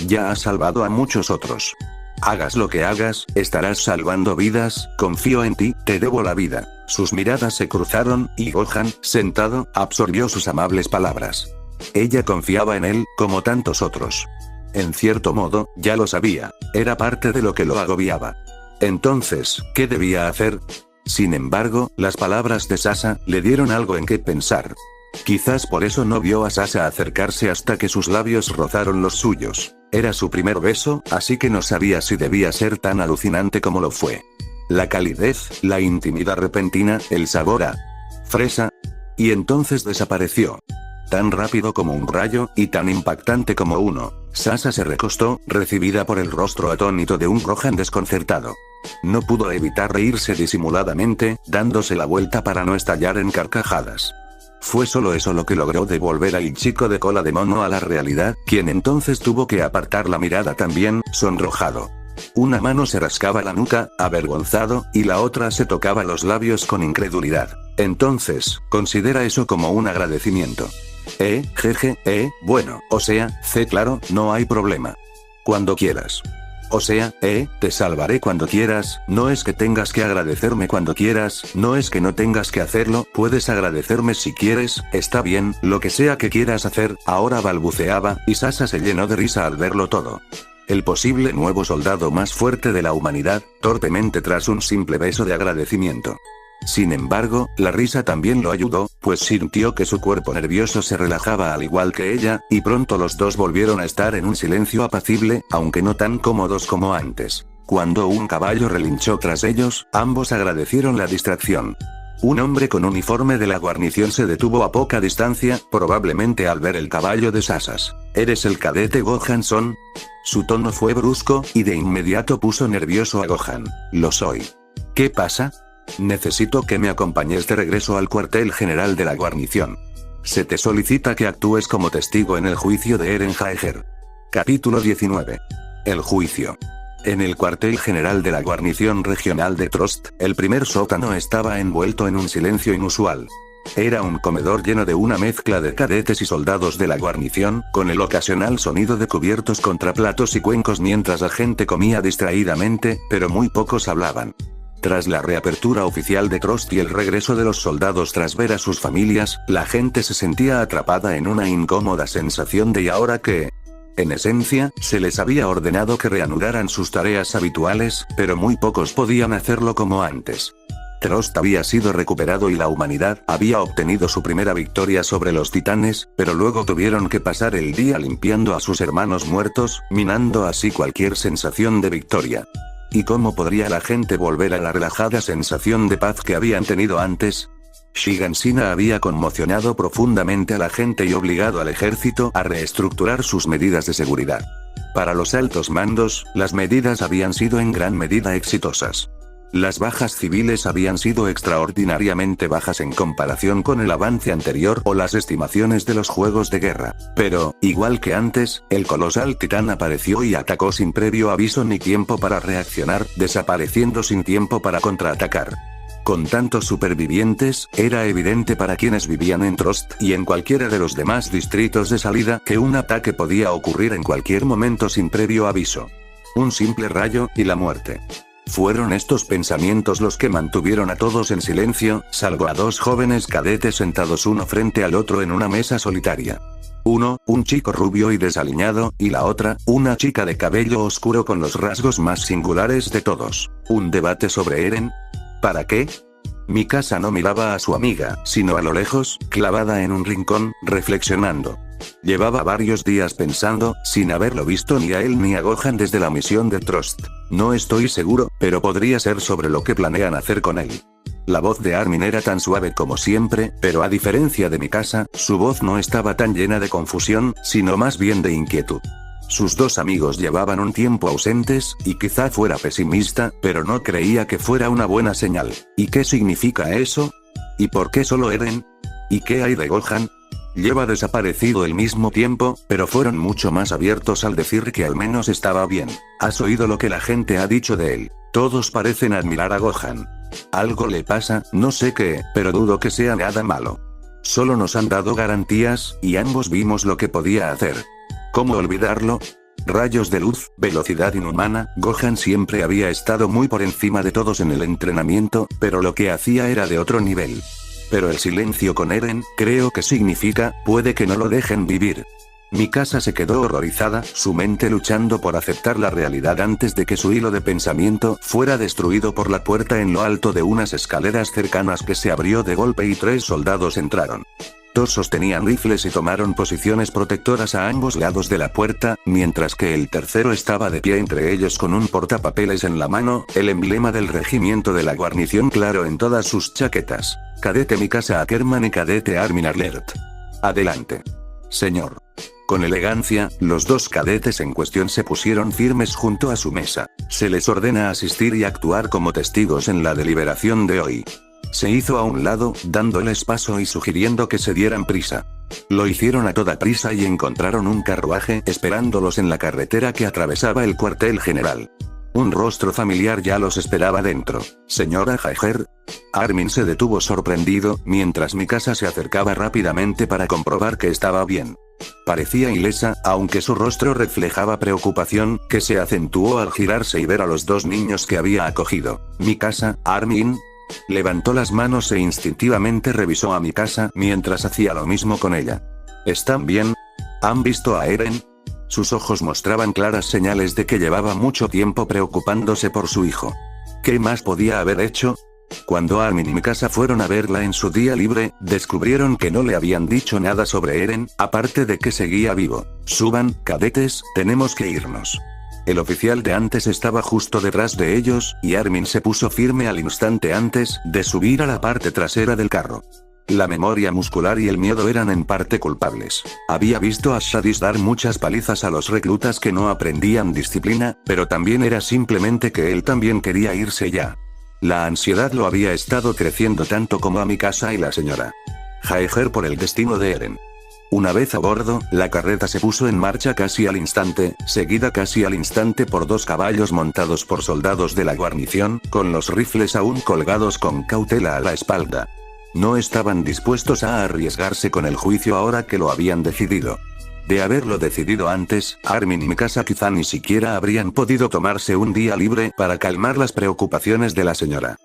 Ya has salvado a muchos otros. Hagas lo que hagas, estarás salvando vidas, confío en ti, te debo la vida. Sus miradas se cruzaron, y Gohan, sentado, absorbió sus amables palabras. Ella confiaba en él, como tantos otros. En cierto modo, ya lo sabía, era parte de lo que lo agobiaba. Entonces, ¿qué debía hacer? Sin embargo, las palabras de Sasa le dieron algo en qué pensar. Quizás por eso no vio a Sasa acercarse hasta que sus labios rozaron los suyos. Era su primer beso, así que no sabía si debía ser tan alucinante como lo fue. La calidez, la intimidad repentina, el sabor a fresa. Y entonces desapareció. Tan rápido como un rayo, y tan impactante como uno. Sasa se recostó, recibida por el rostro atónito de un Gohan desconcertado. No pudo evitar reírse disimuladamente, dándose la vuelta para no estallar en carcajadas. Fue solo eso lo que logró devolver al chico de cola de mono a la realidad, quien entonces tuvo que apartar la mirada también, sonrojado. Una mano se rascaba la nuca, avergonzado, y la otra se tocaba los labios con incredulidad. Entonces, considera eso como un agradecimiento. Bueno, o sea, claro, no hay problema. Cuando quieras. O sea, te salvaré cuando quieras, no es que tengas que agradecerme cuando quieras, no es que no tengas que hacerlo, puedes agradecerme si quieres, está bien, lo que sea que quieras hacer, ahora balbuceaba, y Sasa se llenó de risa al verlo todo. El posible nuevo soldado más fuerte de la humanidad, torpemente tras un simple beso de agradecimiento. Sin embargo, la risa también lo ayudó, pues sintió que su cuerpo nervioso se relajaba al igual que ella, y pronto los dos volvieron a estar en un silencio apacible, aunque no tan cómodos como antes. Cuando un caballo relinchó tras ellos, ambos agradecieron la distracción. Un hombre con uniforme de la guarnición se detuvo a poca distancia, probablemente al ver el caballo de Sasas. ¿Eres el cadete Gohan-son? Su tono fue brusco, y de inmediato puso nervioso a Gohan. Lo soy. ¿Qué pasa? Necesito que me acompañes de regreso al cuartel general de la guarnición. Se te solicita que actúes como testigo en el juicio de Eren Jaeger. Capítulo 19. El juicio. En el cuartel general de la guarnición regional de Trost, el primer sótano estaba envuelto en un silencio inusual. Era un comedor lleno de una mezcla de cadetes y soldados de la guarnición, con el ocasional sonido de cubiertos contra platos y cuencos mientras la gente comía distraídamente, pero muy pocos hablaban. Tras la reapertura oficial de Trost y el regreso de los soldados tras ver a sus familias, la gente se sentía atrapada en una incómoda sensación de ¿y ahora qué? En esencia, se les había ordenado que reanudaran sus tareas habituales, pero muy pocos podían hacerlo como antes. Trost había sido recuperado y la humanidad había obtenido su primera victoria sobre los titanes, pero luego tuvieron que pasar el día limpiando a sus hermanos muertos, minando así cualquier sensación de victoria. ¿Y cómo podría la gente volver a la relajada sensación de paz que habían tenido antes? Shigansina había conmocionado profundamente a la gente y obligado al ejército a reestructurar sus medidas de seguridad. Para los altos mandos, las medidas habían sido en gran medida exitosas. Las bajas civiles habían sido extraordinariamente bajas en comparación con el avance anterior o las estimaciones de los juegos de guerra. Pero, igual que antes, el colosal titán apareció y atacó sin previo aviso ni tiempo para reaccionar, desapareciendo sin tiempo para contraatacar. Con tantos supervivientes, era evidente para quienes vivían en Trost y en cualquiera de los demás distritos de salida que un ataque podía ocurrir en cualquier momento sin previo aviso. Un simple rayo, y la muerte. Fueron estos pensamientos los que mantuvieron a todos en silencio, salvo a dos jóvenes cadetes sentados uno frente al otro en una mesa solitaria. Uno, un chico rubio y desaliñado, y la otra, una chica de cabello oscuro con los rasgos más singulares de todos. ¿Un debate sobre Eren? ¿Para qué? Mikasa no miraba a su amiga, sino a lo lejos, clavada en un rincón, reflexionando. Llevaba varios días pensando, sin haberlo visto ni a él ni a Gohan desde la misión de Trost. No estoy seguro, pero podría ser sobre lo que planean hacer con él. La voz de Armin era tan suave como siempre, pero a diferencia de Mikasa, su voz no estaba tan llena de confusión, sino más bien de inquietud. Sus dos amigos llevaban un tiempo ausentes, y quizá fuera pesimista, pero no creía que fuera una buena señal. ¿Y qué significa eso? ¿Y por qué solo Eren? ¿Y qué hay de Gohan? Lleva desaparecido el mismo tiempo, pero fueron mucho más abiertos al decir que al menos estaba bien. ¿Has oído lo que la gente ha dicho de él? Todos parecen admirar a Gohan. Algo le pasa, no sé qué, pero dudo que sea nada malo. Solo nos han dado garantías, y ambos vimos lo que podía hacer. ¿Cómo olvidarlo? Rayos de luz, velocidad inhumana, Gohan siempre había estado muy por encima de todos en el entrenamiento, pero lo que hacía era de otro nivel. Pero el silencio con Eren, creo que significa, puede que no lo dejen vivir. Mikasa se quedó horrorizada, su mente luchando por aceptar la realidad antes de que su hilo de pensamiento fuera destruido por la puerta en lo alto de unas escaleras cercanas que se abrió de golpe y 3 soldados entraron. Dos sostenían rifles y tomaron posiciones protectoras a ambos lados de la puerta, mientras que el tercero estaba de pie entre ellos con un portapapeles en la mano, el emblema del regimiento de la guarnición claro en todas sus chaquetas. Cadete Mikasa Ackerman y Cadete Armin Alert. Adelante. Señor. Con elegancia, los dos cadetes en cuestión se pusieron firmes junto a su mesa. Se les ordena asistir y actuar como testigos en la deliberación de hoy. Se hizo a un lado, dándoles paso y sugiriendo que se dieran prisa. Lo hicieron a toda prisa y encontraron un carruaje esperándolos en la carretera que atravesaba el cuartel general. Un rostro familiar ya los esperaba dentro. ¿Señora Jaeger? Armin se detuvo sorprendido, mientras Mikasa se acercaba rápidamente para comprobar que estaba bien. Parecía ilesa, aunque su rostro reflejaba preocupación, que se acentuó al girarse y ver a los dos niños que había acogido. Mikasa, Armin. Levantó las manos e instintivamente revisó a Mikasa mientras hacía lo mismo con ella. ¿Están bien? ¿Han visto a Eren? Sus ojos mostraban claras señales de que llevaba mucho tiempo preocupándose por su hijo. ¿Qué más podía haber hecho? Cuando Armin y Mikasa fueron a verla en su día libre, descubrieron que no le habían dicho nada sobre Eren, aparte de que seguía vivo. Suban, cadetes, tenemos que irnos. El oficial de antes estaba justo detrás de ellos, y Armin se puso firme al instante antes de subir a la parte trasera del carro. La memoria muscular y el miedo eran en parte culpables. Había visto a Shadis dar muchas palizas a los reclutas que no aprendían disciplina, pero también era simplemente que él también quería irse ya. La ansiedad lo había estado creciendo tanto como a Mikasa y la señora Jaeger por el destino de Eren. Una vez a bordo, la carreta se puso en marcha casi al instante, seguida casi al instante por dos caballos montados por soldados de la guarnición, con los rifles aún colgados con cautela a la espalda. No estaban dispuestos a arriesgarse con el juicio ahora que lo habían decidido. De haberlo decidido antes, Armin y Mikasa quizá ni siquiera habrían podido tomarse un día libre para calmar las preocupaciones de la señora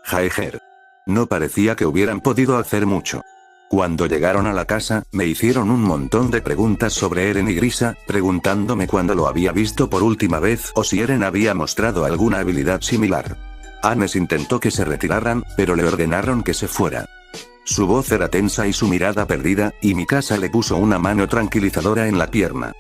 Jaeger. No parecía que hubieran podido hacer mucho. Cuando llegaron a la casa, me hicieron un montón de preguntas sobre Eren y Grisa, preguntándome cuándo lo había visto por última vez o si Eren había mostrado alguna habilidad similar. Anes intentó que se retiraran, pero le ordenaron que se fuera. Su voz era tensa y su mirada perdida, y Mikasa le puso una mano tranquilizadora en la pierna.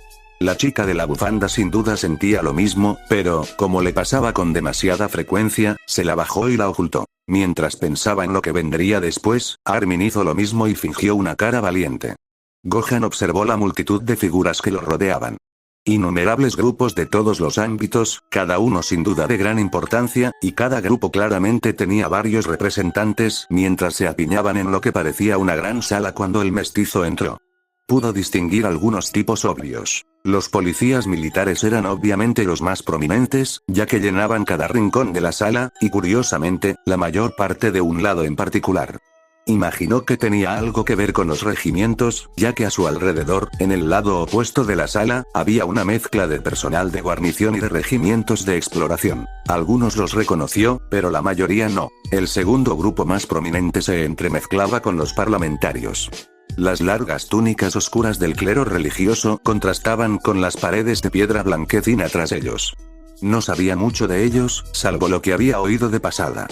La chica de la bufanda sin duda sentía lo mismo, pero, como le pasaba con demasiada frecuencia, se la bajó y la ocultó. Mientras pensaba en lo que vendría después, Armin hizo lo mismo y fingió una cara valiente. Gohan observó la multitud de figuras que lo rodeaban. Innumerables grupos de todos los ámbitos, cada uno sin duda de gran importancia, y cada grupo claramente tenía varios representantes, mientras se apiñaban en lo que parecía una gran sala cuando el mestizo entró. Pudo distinguir algunos tipos obvios. Los policías militares eran obviamente los más prominentes, ya que llenaban cada rincón de la sala, y curiosamente, la mayor parte de un lado en particular. Imaginó que tenía algo que ver con los regimientos, ya que a su alrededor, en el lado opuesto de la sala, había una mezcla de personal de guarnición y de regimientos de exploración. Algunos los reconoció, pero la mayoría no. El segundo grupo más prominente se entremezclaba con los parlamentarios. Las largas túnicas oscuras del clero religioso contrastaban con las paredes de piedra blanquecina tras ellos. No sabía mucho de ellos, salvo lo que había oído de pasada.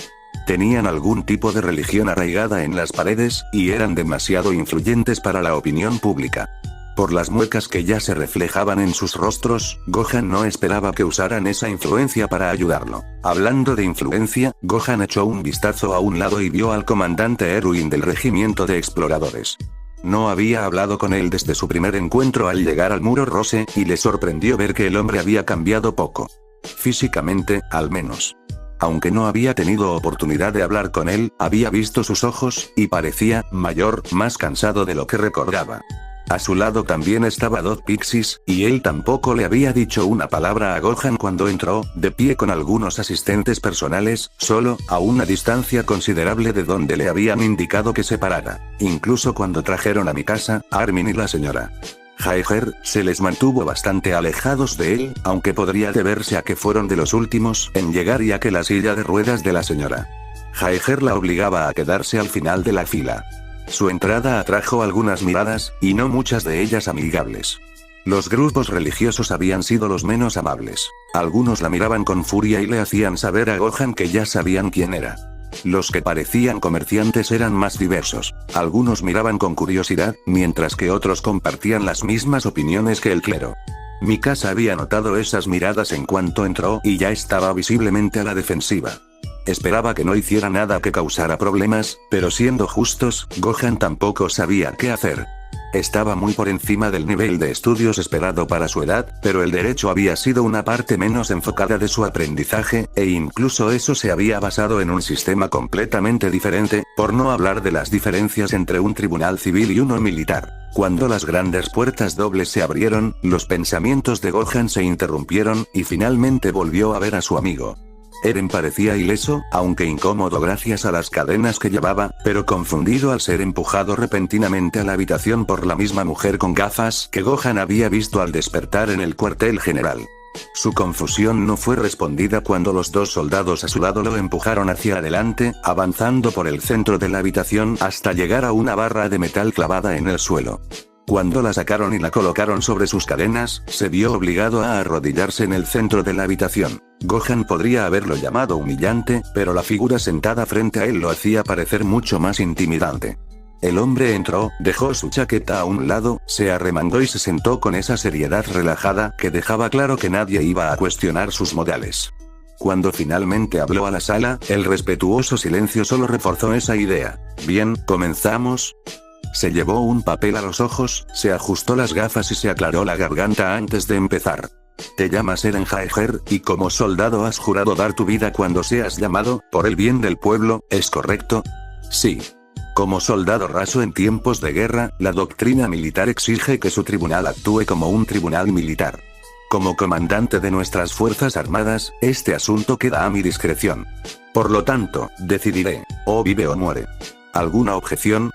Tenían algún tipo de religión arraigada en las paredes, y eran demasiado influyentes para la opinión pública. Por las muecas que ya se reflejaban en sus rostros, Gohan no esperaba que usaran esa influencia para ayudarlo. Hablando de influencia, Gohan echó un vistazo a un lado y vio al comandante Erwin del regimiento de exploradores. No había hablado con él desde su primer encuentro al llegar al muro Rose, y le sorprendió ver que el hombre había cambiado poco. Físicamente, al menos. Aunque no había tenido oportunidad de hablar con él, había visto sus ojos, y parecía mayor, más cansado de lo que recordaba. A su lado también estaba Dot Pixis, y él tampoco le había dicho una palabra a Gohan cuando entró, de pie con algunos asistentes personales, solo, a una distancia considerable de donde le habían indicado que se parara. Incluso cuando trajeron a mi casa, Armin y la señora Jaeger, se les mantuvo bastante alejados de él, aunque podría deberse a que fueron de los últimos en llegar y a que la silla de ruedas de la señora Jaeger la obligaba a quedarse al final de la fila. Su entrada atrajo algunas miradas, y no muchas de ellas amigables. Los grupos religiosos habían sido los menos amables. Algunos la miraban con furia y le hacían saber a Gohan que ya sabían quién era. Los que parecían comerciantes eran más diversos. Algunos miraban con curiosidad, mientras que otros compartían las mismas opiniones que el clero. Mikasa había notado esas miradas en cuanto entró, y ya estaba visiblemente a la defensiva. Esperaba que no hiciera nada que causara problemas, pero siendo justos, Gohan tampoco sabía qué hacer. Estaba muy por encima del nivel de estudios esperado para su edad, pero el derecho había sido una parte menos enfocada de su aprendizaje, e incluso eso se había basado en un sistema completamente diferente, por no hablar de las diferencias entre un tribunal civil y uno militar. Cuando las grandes puertas dobles se abrieron, los pensamientos de Gohan se interrumpieron, y finalmente volvió a ver a su amigo. Eren parecía ileso, aunque incómodo gracias a las cadenas que llevaba, pero confundido al ser empujado repentinamente a la habitación por la misma mujer con gafas que Gohan había visto al despertar en el cuartel general. Su confusión no fue respondida cuando los dos soldados a su lado lo empujaron hacia adelante, avanzando por el centro de la habitación hasta llegar a una barra de metal clavada en el suelo. Cuando la sacaron y la colocaron sobre sus cadenas, se vio obligado a arrodillarse en el centro de la habitación. Gohan podría haberlo llamado humillante, pero la figura sentada frente a él lo hacía parecer mucho más intimidante. El hombre entró, dejó su chaqueta a un lado, se arremangó y se sentó con esa seriedad relajada que dejaba claro que nadie iba a cuestionar sus modales. Cuando finalmente habló a la sala, el respetuoso silencio solo reforzó esa idea. Bien, ¿comenzamos? Se llevó un papel a los ojos, se ajustó las gafas y se aclaró la garganta antes de empezar. Te llamas Eren Jaeger, y como soldado has jurado dar tu vida cuando seas llamado, por el bien del pueblo, ¿es correcto? Sí. Como soldado raso en tiempos de guerra, la doctrina militar exige que su tribunal actúe como un tribunal militar. Como comandante de nuestras fuerzas armadas, este asunto queda a mi discreción. Por lo tanto, decidiré, o vive o muere. ¿Alguna objeción?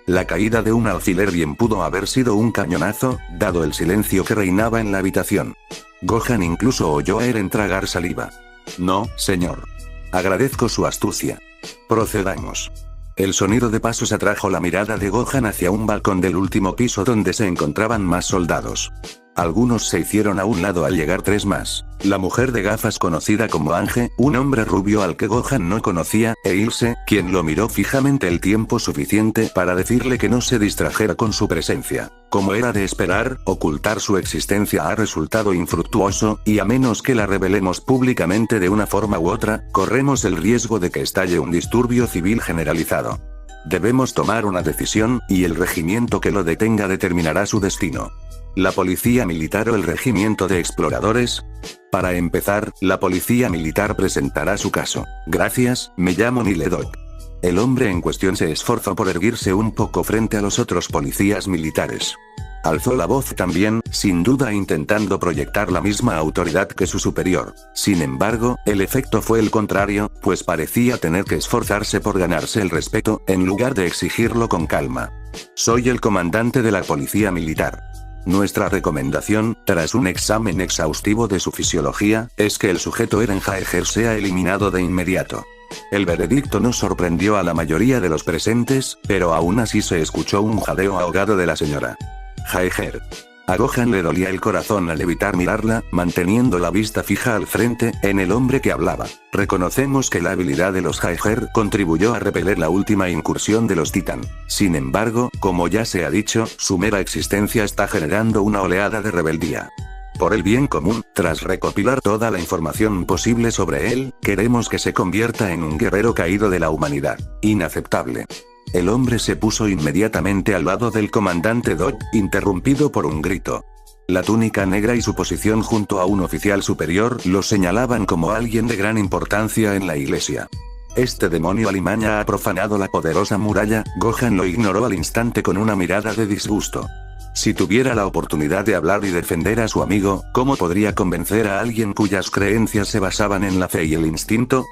La caída de un alfiler bien pudo haber sido un cañonazo, dado el silencio que reinaba en la habitación. Gohan incluso oyó a Eren tragar saliva. No, señor. Agradezco su astucia. Procedamos. El sonido de pasos atrajo la mirada de Gohan hacia un balcón del último piso donde se encontraban más soldados. Algunos se hicieron a un lado al llegar 3 más. La mujer de gafas conocida como Ange, un hombre rubio al que Gohan no conocía, e Ilse, quien lo miró fijamente el tiempo suficiente para decirle que no se distrajera con su presencia. Como era de esperar, ocultar su existencia ha resultado infructuoso, y a menos que la revelemos públicamente de una forma u otra, corremos el riesgo de que estalle un disturbio civil generalizado. Debemos tomar una decisión, y el regimiento que lo detenga determinará su destino. ¿La policía militar o el regimiento de exploradores? Para empezar, la policía militar presentará su caso. Gracias, me llamo Niledok. El hombre en cuestión se esforzó por erguirse un poco frente a los otros policías militares. Alzó la voz también, sin duda intentando proyectar la misma autoridad que su superior. Sin embargo, el efecto fue el contrario, pues parecía tener que esforzarse por ganarse el respeto, en lugar de exigirlo con calma. Soy el comandante de la policía militar. Nuestra recomendación, tras un examen exhaustivo de su fisiología, es que el sujeto Eren Jaeger sea eliminado de inmediato. El veredicto no sorprendió a la mayoría de los presentes, pero aún así se escuchó un jadeo ahogado de la señora Jaeger. A Gohan le dolía el corazón al evitar mirarla, manteniendo la vista fija al frente, en el hombre que hablaba. Reconocemos que la habilidad de los Jaeger contribuyó a repeler la última incursión de los Titán. Sin embargo, como ya se ha dicho, su mera existencia está generando una oleada de rebeldía. Por el bien común, tras recopilar toda la información posible sobre él, queremos que se convierta en un guerrero caído de la humanidad. Inaceptable. El hombre se puso inmediatamente al lado del comandante Dodge, interrumpido por un grito. La túnica negra y su posición junto a un oficial superior lo señalaban como alguien de gran importancia en la iglesia. Este demonio alimaña ha profanado la poderosa muralla. Gohan lo ignoró al instante con una mirada de disgusto. Si tuviera la oportunidad de hablar y defender a su amigo, ¿cómo podría convencer a alguien cuyas creencias se basaban en la fe y el instinto?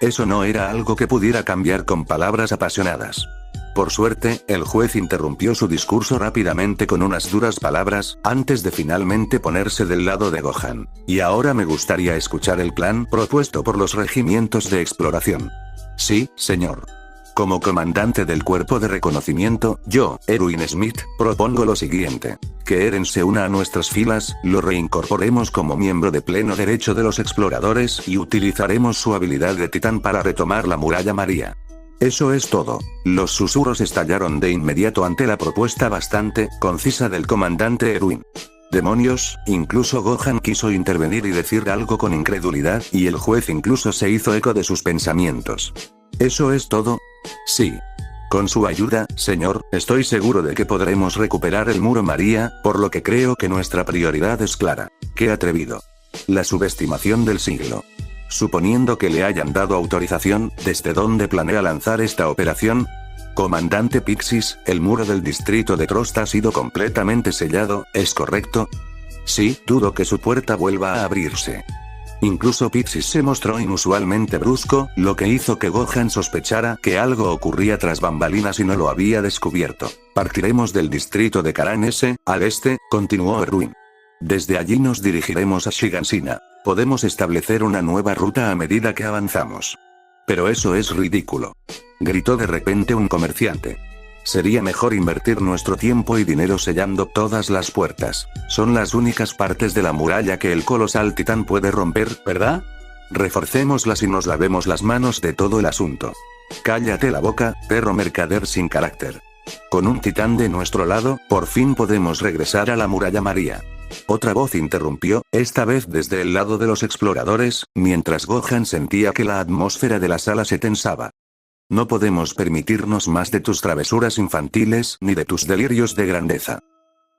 Eso no era algo que pudiera cambiar con palabras apasionadas. Por suerte, el juez interrumpió su discurso rápidamente con unas duras palabras, antes de finalmente ponerse del lado de Gohan. Y ahora me gustaría escuchar el plan propuesto por los regimientos de exploración. Sí, señor. Como comandante del cuerpo de reconocimiento, yo, Erwin Smith, propongo lo siguiente. Que Eren se una a nuestras filas, lo reincorporemos como miembro de pleno derecho de los exploradores y utilizaremos su habilidad de titán para retomar la muralla María. Eso es todo. Los susurros estallaron de inmediato ante la propuesta bastante concisa del comandante Erwin. Demonios, incluso Gohan quiso intervenir y decir algo con incredulidad, y el juez incluso se hizo eco de sus pensamientos. ¿Eso es todo? Sí. Con su ayuda, señor, estoy seguro de que podremos recuperar el muro María, por lo que creo que nuestra prioridad es clara. ¡Qué atrevido! La subestimación del siglo. Suponiendo que le hayan dado autorización, ¿desde dónde planea lanzar esta operación? Comandante Pixis, el muro del distrito de Trost ha sido completamente sellado, ¿es correcto? Sí, dudo que su puerta vuelva a abrirse. Incluso Pixis se mostró inusualmente brusco, lo que hizo que Gohan sospechara que algo ocurría tras bambalinas y no lo había descubierto. Partiremos del distrito de Karan S, al este, continuó Erwin. Desde allí nos dirigiremos a Shiganshina. Podemos establecer una nueva ruta a medida que avanzamos. Pero eso es ridículo. Gritó de repente un comerciante. Sería mejor invertir nuestro tiempo y dinero sellando todas las puertas. Son las únicas partes de la muralla que el colosal titán puede romper, ¿verdad? Reforcémoslas y nos lavemos las manos de todo el asunto. Cállate la boca, perro mercader sin carácter. Con un titán de nuestro lado, por fin podemos regresar a la muralla María. Otra voz interrumpió, esta vez desde el lado de los exploradores, mientras Gohan sentía que la atmósfera de la sala se tensaba. No podemos permitirnos más de tus travesuras infantiles ni de tus delirios de grandeza.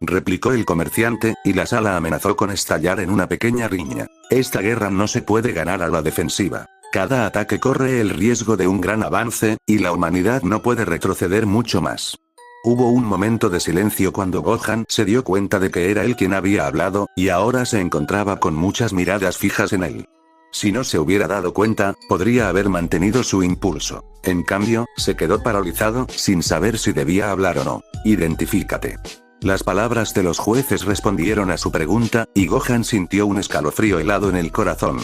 Replicó el comerciante, y la sala amenazó con estallar en una pequeña riña. Esta guerra no se puede ganar a la defensiva. Cada ataque corre el riesgo de un gran avance, y la humanidad no puede retroceder mucho más. Hubo un momento de silencio cuando Gohan se dio cuenta de que era él quien había hablado, y ahora se encontraba con muchas miradas fijas en él. Si no se hubiera dado cuenta, podría haber mantenido su impulso. En cambio, se quedó paralizado, sin saber si debía hablar o no. Identifícate. Las palabras de los jueces respondieron a su pregunta, y Gohan sintió un escalofrío helado en el corazón.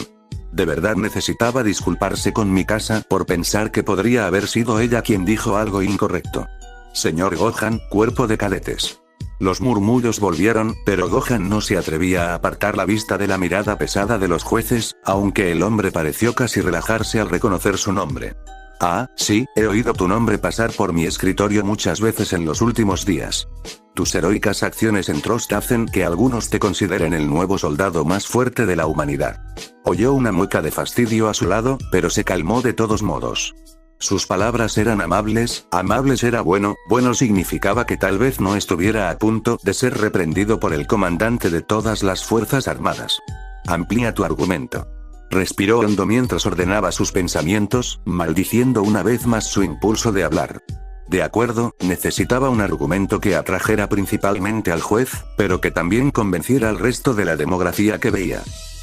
De verdad necesitaba disculparse con Mikasa por pensar que podría haber sido ella quien dijo algo incorrecto. Señor Gohan, cuerpo de cadetes. Los murmullos volvieron, pero Gohan no se atrevía a apartar la vista de la mirada pesada de los jueces, aunque el hombre pareció casi relajarse al reconocer su nombre. Ah, sí, he oído tu nombre pasar por mi escritorio muchas veces en los últimos días. Tus heroicas acciones en Trost hacen que algunos te consideren el nuevo soldado más fuerte de la humanidad. Oyó una mueca de fastidio a su lado, pero se calmó de todos modos. Sus palabras eran amables, amables era bueno, bueno significaba que tal vez no estuviera a punto de ser reprendido por el comandante de todas las fuerzas armadas. Amplía tu argumento. Respiró hondo mientras ordenaba sus pensamientos, maldiciendo una vez más su impulso de hablar. De acuerdo, necesitaba un argumento que atrajera principalmente al juez, pero que también convenciera al resto de la demografía que veía.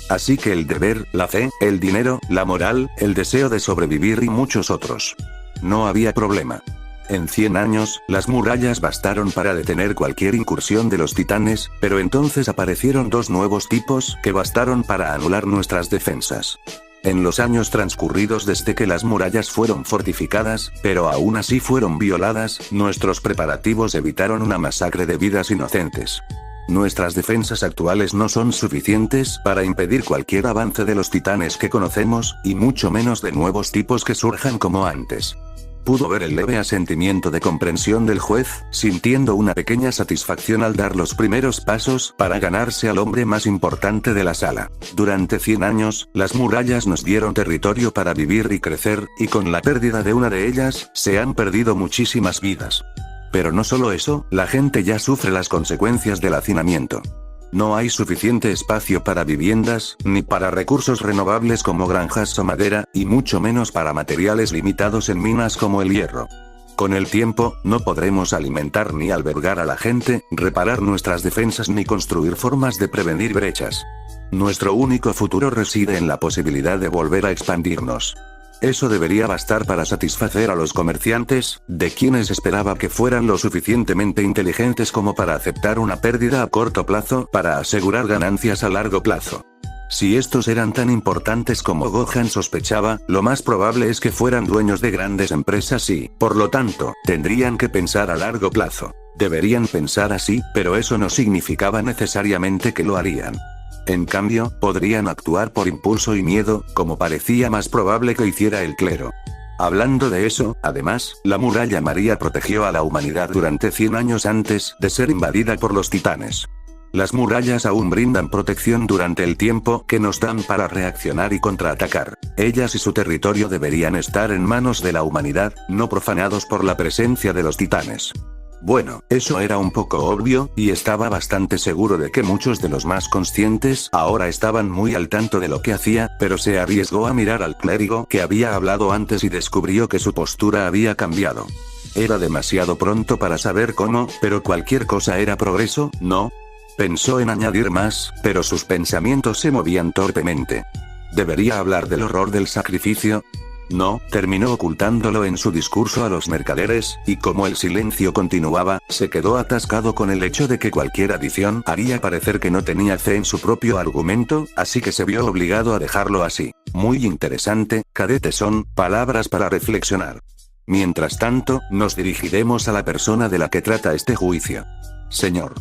Así que el deber, la fe, el dinero, la moral, el deseo de sobrevivir y muchos otros. No había problema. En 100 años, las murallas bastaron para detener cualquier incursión de los titanes, pero entonces aparecieron dos nuevos tipos que bastaron para anular nuestras defensas. En los años transcurridos desde que las murallas fueron fortificadas, pero aún así fueron violadas, nuestros preparativos evitaron una masacre de vidas inocentes. Nuestras defensas actuales no son suficientes para impedir cualquier avance de los titanes que conocemos, y mucho menos de nuevos tipos que surjan como antes. Pudo ver el leve asentimiento de comprensión del juez, sintiendo una pequeña satisfacción al dar los primeros pasos para ganarse al hombre más importante de la sala. Durante 100 años, las murallas nos dieron territorio para vivir y crecer, y con la pérdida de una de ellas, se han perdido muchísimas vidas. Pero no solo eso, la gente ya sufre las consecuencias del hacinamiento. No hay suficiente espacio para viviendas, ni para recursos renovables como granjas o madera, y mucho menos para materiales limitados en minas como el hierro. Con el tiempo, no podremos alimentar ni albergar a la gente, reparar nuestras defensas ni construir formas de prevenir brechas. Nuestro único futuro reside en la posibilidad de volver a expandirnos. Eso debería bastar para satisfacer a los comerciantes, de quienes esperaba que fueran lo suficientemente inteligentes como para aceptar una pérdida a corto plazo para asegurar ganancias a largo plazo. Si estos eran tan importantes como Gohan sospechaba, lo más probable es que fueran dueños de grandes empresas y, por lo tanto, tendrían que pensar a largo plazo. Deberían pensar así, pero eso no significaba necesariamente que lo harían. En cambio, podrían actuar por impulso y miedo, como parecía más probable que hiciera el clero. Hablando de eso, además, la muralla María protegió a la humanidad durante 100 años antes de ser invadida por los titanes. Las murallas aún brindan protección durante el tiempo que nos dan para reaccionar y contraatacar. Ellas y su territorio deberían estar en manos de la humanidad, no profanados por la presencia de los titanes. Bueno, eso era un poco obvio, y estaba bastante seguro de que muchos de los más conscientes ahora estaban muy al tanto de lo que hacía, pero se arriesgó a mirar al clérigo que había hablado antes y descubrió que su postura había cambiado. Era demasiado pronto para saber cómo, pero cualquier cosa era progreso, ¿no? Pensó en añadir más, pero sus pensamientos se movían torpemente. ¿Debería hablar del horror del sacrificio? No, terminó ocultándolo en su discurso a los mercaderes, y como el silencio continuaba, se quedó atascado con el hecho de que cualquier adición haría parecer que no tenía fe en su propio argumento, así que se vio obligado a dejarlo así. Muy interesante, cadete, son palabras para reflexionar. Mientras tanto, nos dirigiremos a la persona de la que trata este juicio. Señor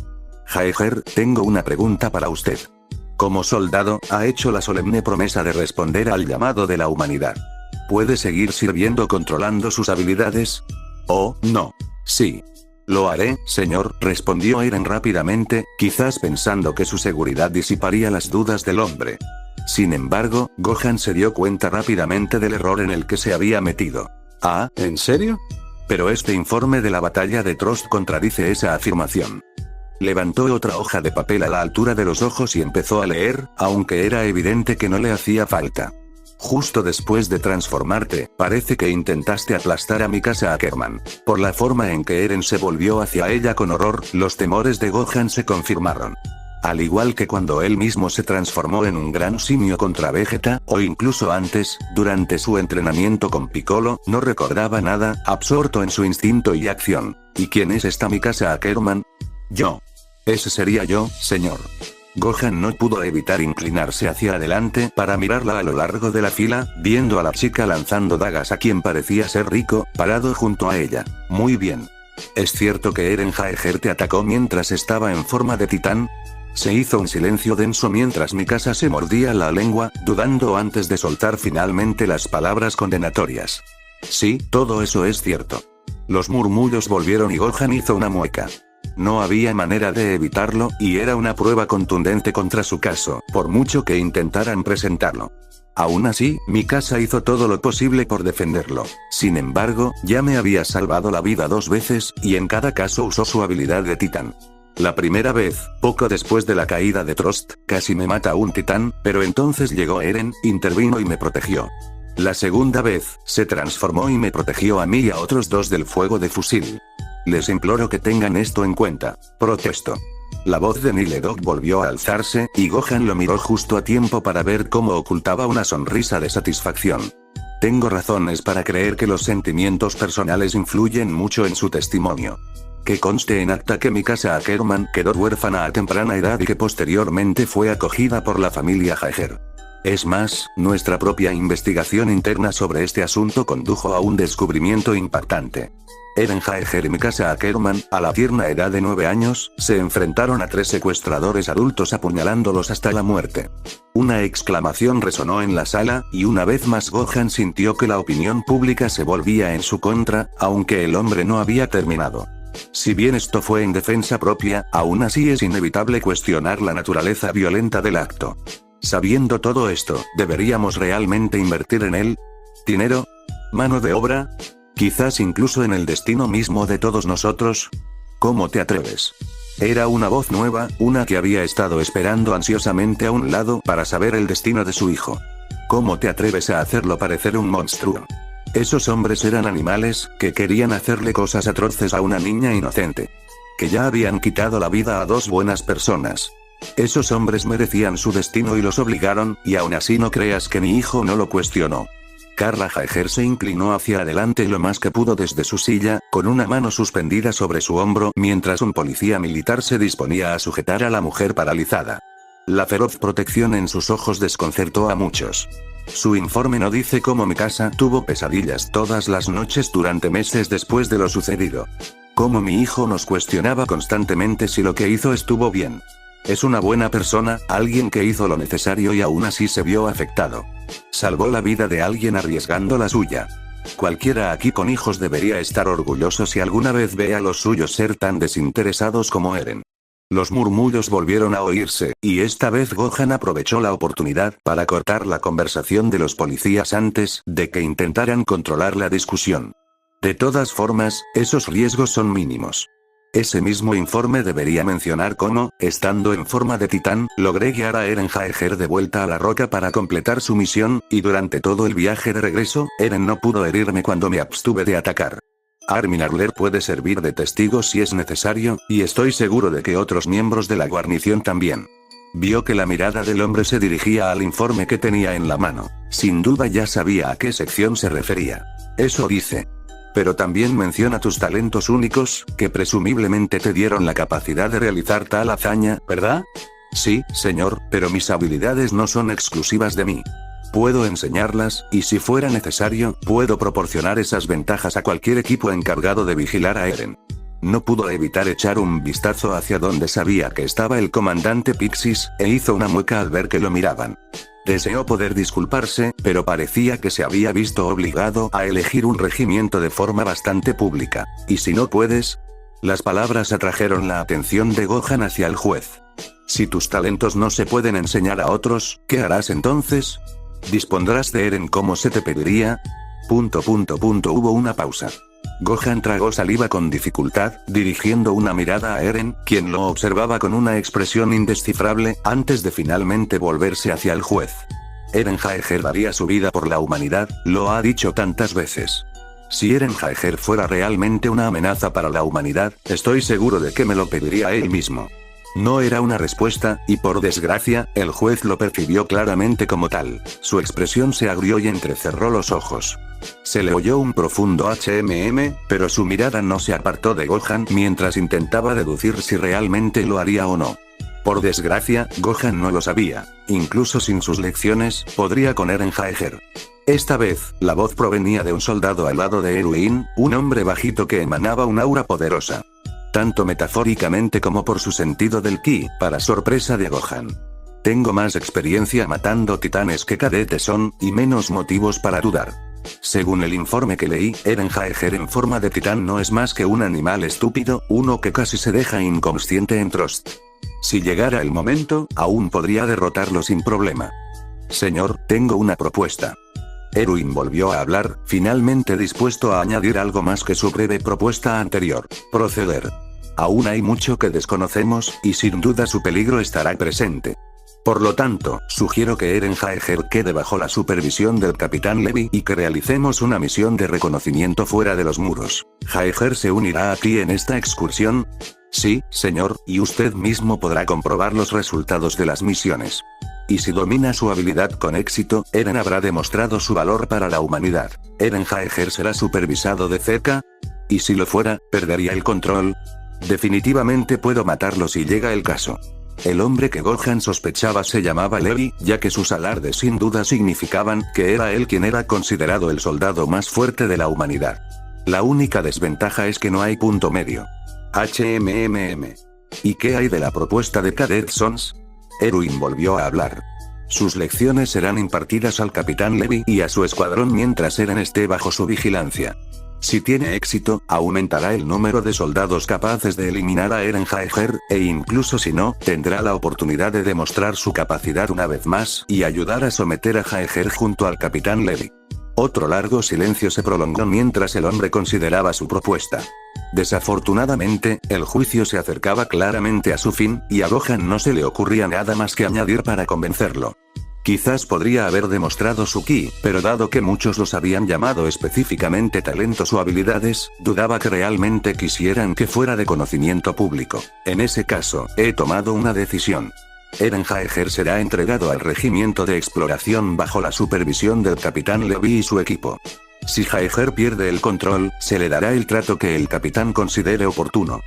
Jaeger, tengo una pregunta para usted. Como soldado, ha hecho la solemne promesa de responder al llamado de la humanidad. ¿Puede seguir sirviendo controlando sus habilidades? Oh, no. Sí. Lo haré, señor, respondió Eren rápidamente, quizás pensando que su seguridad disiparía las dudas del hombre. Sin embargo, Gohan se dio cuenta rápidamente del error en el que se había metido. Ah, ¿en serio? Pero este informe de la batalla de Trost contradice esa afirmación. Levantó otra hoja de papel a la altura de los ojos y empezó a leer, aunque era evidente que no le hacía falta. Justo después de transformarte, parece que intentaste aplastar a Mikasa Ackerman. Por la forma en que Eren se volvió hacia ella con horror, los temores de Gohan se confirmaron. Al igual que cuando él mismo se transformó en un gran simio contra Vegeta, o incluso antes, durante su entrenamiento con Piccolo, no recordaba nada, absorto en su instinto y acción. ¿Y quién es esta Mikasa Ackerman? Yo. Ese sería yo, señor. Gohan no pudo evitar inclinarse hacia adelante para mirarla a lo largo de la fila, viendo a la chica lanzando dagas a quien parecía ser Rico, parado junto a ella. Muy bien. ¿Es cierto que Eren Jaeger te atacó mientras estaba en forma de titán? Se hizo un silencio denso mientras Mikasa se mordía la lengua, dudando antes de soltar finalmente las palabras condenatorias. Sí, todo eso es cierto. Los murmullos volvieron y Gohan hizo una mueca. No había manera de evitarlo, y era una prueba contundente contra su caso, por mucho que intentaran presentarlo. Aún así, Mikasa hizo todo lo posible por defenderlo. Sin embargo, ya me había salvado la vida 2 veces, y en cada caso usó su habilidad de titán. La primera vez, poco después de la caída de Trost, casi me mata un titán, pero entonces llegó Eren, intervino y me protegió. La segunda vez, se transformó y me protegió a mí y a otros 2 del fuego de fusil. Les imploro que tengan esto en cuenta. Protesto. La voz de Niledog volvió a alzarse, y Gohan lo miró justo a tiempo para ver cómo ocultaba una sonrisa de satisfacción. Tengo razones para creer que los sentimientos personales influyen mucho en su testimonio. Que conste en acta que Mikasa Ackerman quedó huérfana a temprana edad y que posteriormente fue acogida por la familia Jaeger. Es más, nuestra propia investigación interna sobre este asunto condujo a un descubrimiento impactante. Eren Jaeger y Mikasa Ackerman, a la tierna edad de 9 años, se enfrentaron a 3 secuestradores adultos apuñalándolos hasta la muerte. Una exclamación resonó en la sala, y una vez más Gohan sintió que la opinión pública se volvía en su contra, aunque el hombre no había terminado. Si bien esto fue en defensa propia, aún así es inevitable cuestionar la naturaleza violenta del acto. Sabiendo todo esto, ¿deberíamos realmente invertir en él? ¿Dinero? ¿Mano de obra? ¿Quizás incluso en el destino mismo de todos nosotros? ¿Cómo te atreves? Era una voz nueva, una que había estado esperando ansiosamente a un lado para saber el destino de su hijo. ¿Cómo te atreves a hacerlo parecer un monstruo? Esos hombres eran animales, que querían hacerle cosas atroces a una niña inocente. Que ya habían quitado la vida a 2 buenas personas. Esos hombres merecían su destino y los obligaron, y aún así no creas que mi hijo no lo cuestionó. Carla Jaeger se inclinó hacia adelante lo más que pudo desde su silla, con una mano suspendida sobre su hombro, mientras un policía militar se disponía a sujetar a la mujer paralizada. La feroz protección en sus ojos desconcertó a muchos. Su informe no dice cómo Mikasa tuvo pesadillas todas las noches durante meses después de lo sucedido. Cómo mi hijo nos cuestionaba constantemente si lo que hizo estuvo bien. Es una buena persona, alguien que hizo lo necesario y aún así se vio afectado. Salvó la vida de alguien arriesgando la suya. Cualquiera aquí con hijos debería estar orgulloso si alguna vez ve a los suyos ser tan desinteresados como Eren. Los murmullos volvieron a oírse, y esta vez Gohan aprovechó la oportunidad para cortar la conversación de los policías antes de que intentaran controlar la discusión. De todas formas, esos riesgos son mínimos. Ese mismo informe debería mencionar cómo, estando en forma de titán, logré guiar a Eren Jaeger de vuelta a la roca para completar su misión, y durante todo el viaje de regreso, Eren no pudo herirme cuando me abstuve de atacar. Armin Arler puede servir de testigo si es necesario, y estoy seguro de que otros miembros de la guarnición también. Vio que la mirada del hombre se dirigía al informe que tenía en la mano. Sin duda ya sabía a qué sección se refería. Eso dice. Pero también menciona tus talentos únicos, que presumiblemente te dieron la capacidad de realizar tal hazaña, ¿verdad? Sí, señor, pero mis habilidades no son exclusivas de mí. Puedo enseñarlas, y si fuera necesario, puedo proporcionar esas ventajas a cualquier equipo encargado de vigilar a Eren. No pudo evitar echar un vistazo hacia donde sabía que estaba el comandante Pixis, e hizo una mueca al ver que lo miraban. Deseó poder disculparse, pero parecía que se había visto obligado a elegir un regimiento de forma bastante pública. ¿Y si no puedes? Las palabras atrajeron la atención de Gohan hacia el juez. Si tus talentos no se pueden enseñar a otros, ¿qué harás entonces? ¿Dispondrás de Eren como se te pediría? Hubo una pausa. Gohan tragó saliva con dificultad, dirigiendo una mirada a Eren, quien lo observaba con una expresión indescifrable, antes de finalmente volverse hacia el juez. Eren Jaeger daría su vida por la humanidad, lo ha dicho tantas veces. Si Eren Jaeger fuera realmente una amenaza para la humanidad, estoy seguro de que me lo pediría él mismo. No era una respuesta, y por desgracia, el juez lo percibió claramente como tal. Su expresión se agrió y entrecerró los ojos. Se le oyó un profundo HMM, pero su mirada no se apartó de Gohan mientras intentaba deducir si realmente lo haría o no. Por desgracia, Gohan no lo sabía. Incluso sin sus lecciones, podría con Eren Jaeger. Esta vez, la voz provenía de un soldado al lado de Erwin, un hombre bajito que emanaba un aura poderosa. Tanto metafóricamente como por su sentido del ki, para sorpresa de Gohan. Tengo más experiencia matando titanes que Cadet Son, y menos motivos para dudar. Según el informe que leí, Eren Jaeger en forma de titán no es más que un animal estúpido, uno que casi se deja inconsciente en Trost. Si llegara el momento, aún podría derrotarlo sin problema. Señor, tengo una propuesta. Erwin volvió a hablar, finalmente dispuesto a añadir algo más que su breve propuesta anterior. Proceder. Aún hay mucho que desconocemos, y sin duda su peligro estará presente. Por lo tanto, sugiero que Eren Jaeger quede bajo la supervisión del Capitán Levi y que realicemos una misión de reconocimiento fuera de los muros. ¿Jaeger se unirá a ti en esta excursión? Sí, señor, y usted mismo podrá comprobar los resultados de las misiones. Y si domina su habilidad con éxito, Eren habrá demostrado su valor para la humanidad. ¿Eren Jaeger será supervisado de cerca? Y si lo fuera, ¿perdería el control? Definitivamente puedo matarlo si llega el caso. El hombre que Gohan sospechaba se llamaba Levi, ya que sus alardes sin duda significaban que era él quien era considerado el soldado más fuerte de la humanidad. La única desventaja es que no hay punto medio. ¿Y qué hay de la propuesta de Cadet Sons? Erwin volvió a hablar. Sus lecciones serán impartidas al Capitán Levi y a su escuadrón mientras Eren esté bajo su vigilancia. Si tiene éxito, aumentará el número de soldados capaces de eliminar a Eren Jaeger, e incluso si no, tendrá la oportunidad de demostrar su capacidad una vez más y ayudar a someter a Jaeger junto al Capitán Levi. Otro largo silencio se prolongó mientras el hombre consideraba su propuesta. Desafortunadamente, el juicio se acercaba claramente a su fin, y a Gohan no se le ocurría nada más que añadir para convencerlo. Quizás podría haber demostrado su ki, pero dado que muchos los habían llamado específicamente talentos o habilidades, dudaba que realmente quisieran que fuera de conocimiento público. En ese caso, he tomado una decisión. Eren Jaeger será entregado al regimiento de exploración bajo la supervisión del Capitán Levi y su equipo. Si Jaeger pierde el control, se le dará el trato que el capitán considere oportuno.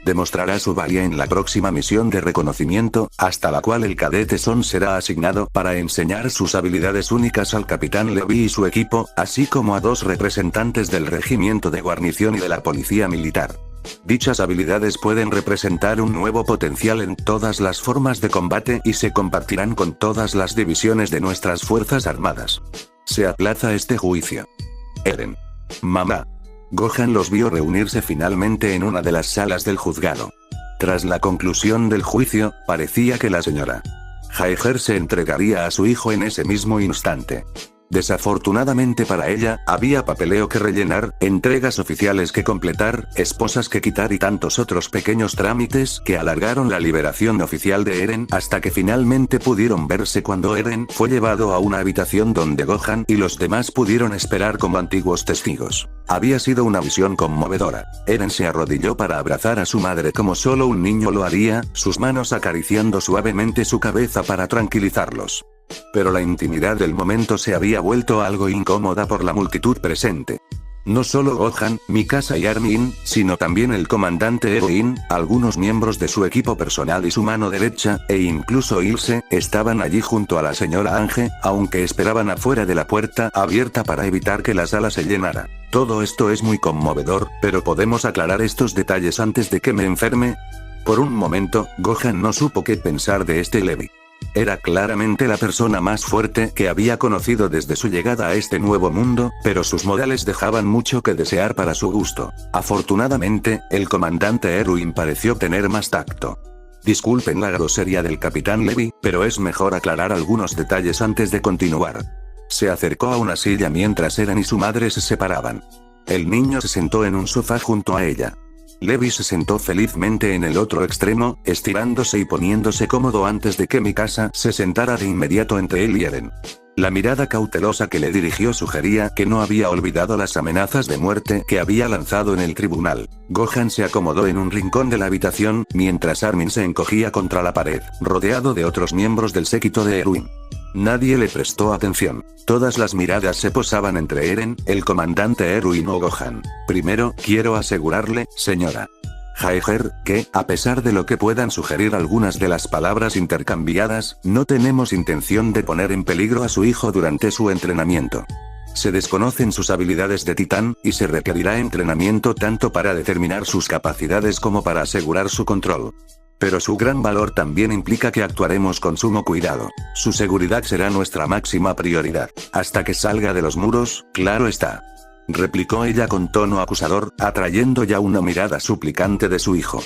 Demostrará su valía en la próxima misión de reconocimiento, hasta la cual el Cadete Son será asignado para enseñar sus habilidades únicas al Capitán Levi y su equipo, así como a 2 representantes del regimiento de guarnición y de la policía militar. Dichas habilidades pueden representar un nuevo potencial en todas las formas de combate y se compartirán con todas las divisiones de nuestras fuerzas armadas. Se aplaza este juicio. Eren. Mamá. Gohan los vio reunirse finalmente en una de las salas del juzgado. Tras la conclusión del juicio, parecía que la señora Jaeger se entregaría a su hijo en ese mismo instante. Desafortunadamente para ella, había papeleo que rellenar, entregas oficiales que completar, esposas que quitar y tantos otros pequeños trámites que alargaron la liberación oficial de Eren hasta que finalmente pudieron verse cuando Eren fue llevado a una habitación donde Gohan y los demás pudieron esperar como antiguos testigos. Había sido una visión conmovedora. Eren se arrodilló para abrazar a su madre como solo un niño lo haría, sus manos acariciando suavemente su cabeza para tranquilizarlos. Pero la intimidad del momento se había vuelto algo incómoda por la multitud presente. No solo Gohan, Mikasa y Armin, sino también el comandante Erwin, algunos miembros de su equipo personal y su mano derecha, e incluso Ilse, estaban allí junto a la señora Ange, aunque esperaban afuera de la puerta abierta para evitar que la sala se llenara. Todo esto es muy conmovedor, pero ¿podemos aclarar estos detalles antes de que me enferme? Por un momento, Gohan no supo qué pensar de este Levi. Era claramente la persona más fuerte que había conocido desde su llegada a este nuevo mundo, pero sus modales dejaban mucho que desear para su gusto. Afortunadamente, el comandante Erwin pareció tener más tacto. Disculpen la grosería del Capitán Levi, pero es mejor aclarar algunos detalles antes de continuar. Se acercó a una silla mientras Eren y su madre se separaban. El niño se sentó en un sofá junto a ella. Levi se sentó felizmente en el otro extremo, estirándose y poniéndose cómodo antes de que Mikasa se sentara de inmediato entre él y Eren. La mirada cautelosa que le dirigió sugería que no había olvidado las amenazas de muerte que había lanzado en el tribunal. Gohan se acomodó en un rincón de la habitación, mientras Armin se encogía contra la pared, rodeado de otros miembros del séquito de Erwin. Nadie le prestó atención. Todas las miradas se posaban entre Eren, el comandante Erwin o Gohan. Primero, quiero asegurarle, señora Jaeger, que, a pesar de lo que puedan sugerir algunas de las palabras intercambiadas, no tenemos intención de poner en peligro a su hijo durante su entrenamiento. Se desconocen sus habilidades de titán, y se requerirá entrenamiento tanto para determinar sus capacidades como para asegurar su control. Pero su gran valor también implica que actuaremos con sumo cuidado. Su seguridad será nuestra máxima prioridad. Hasta que salga de los muros, claro está. Replicó ella con tono acusador, atrayendo ya una mirada suplicante de su hijo.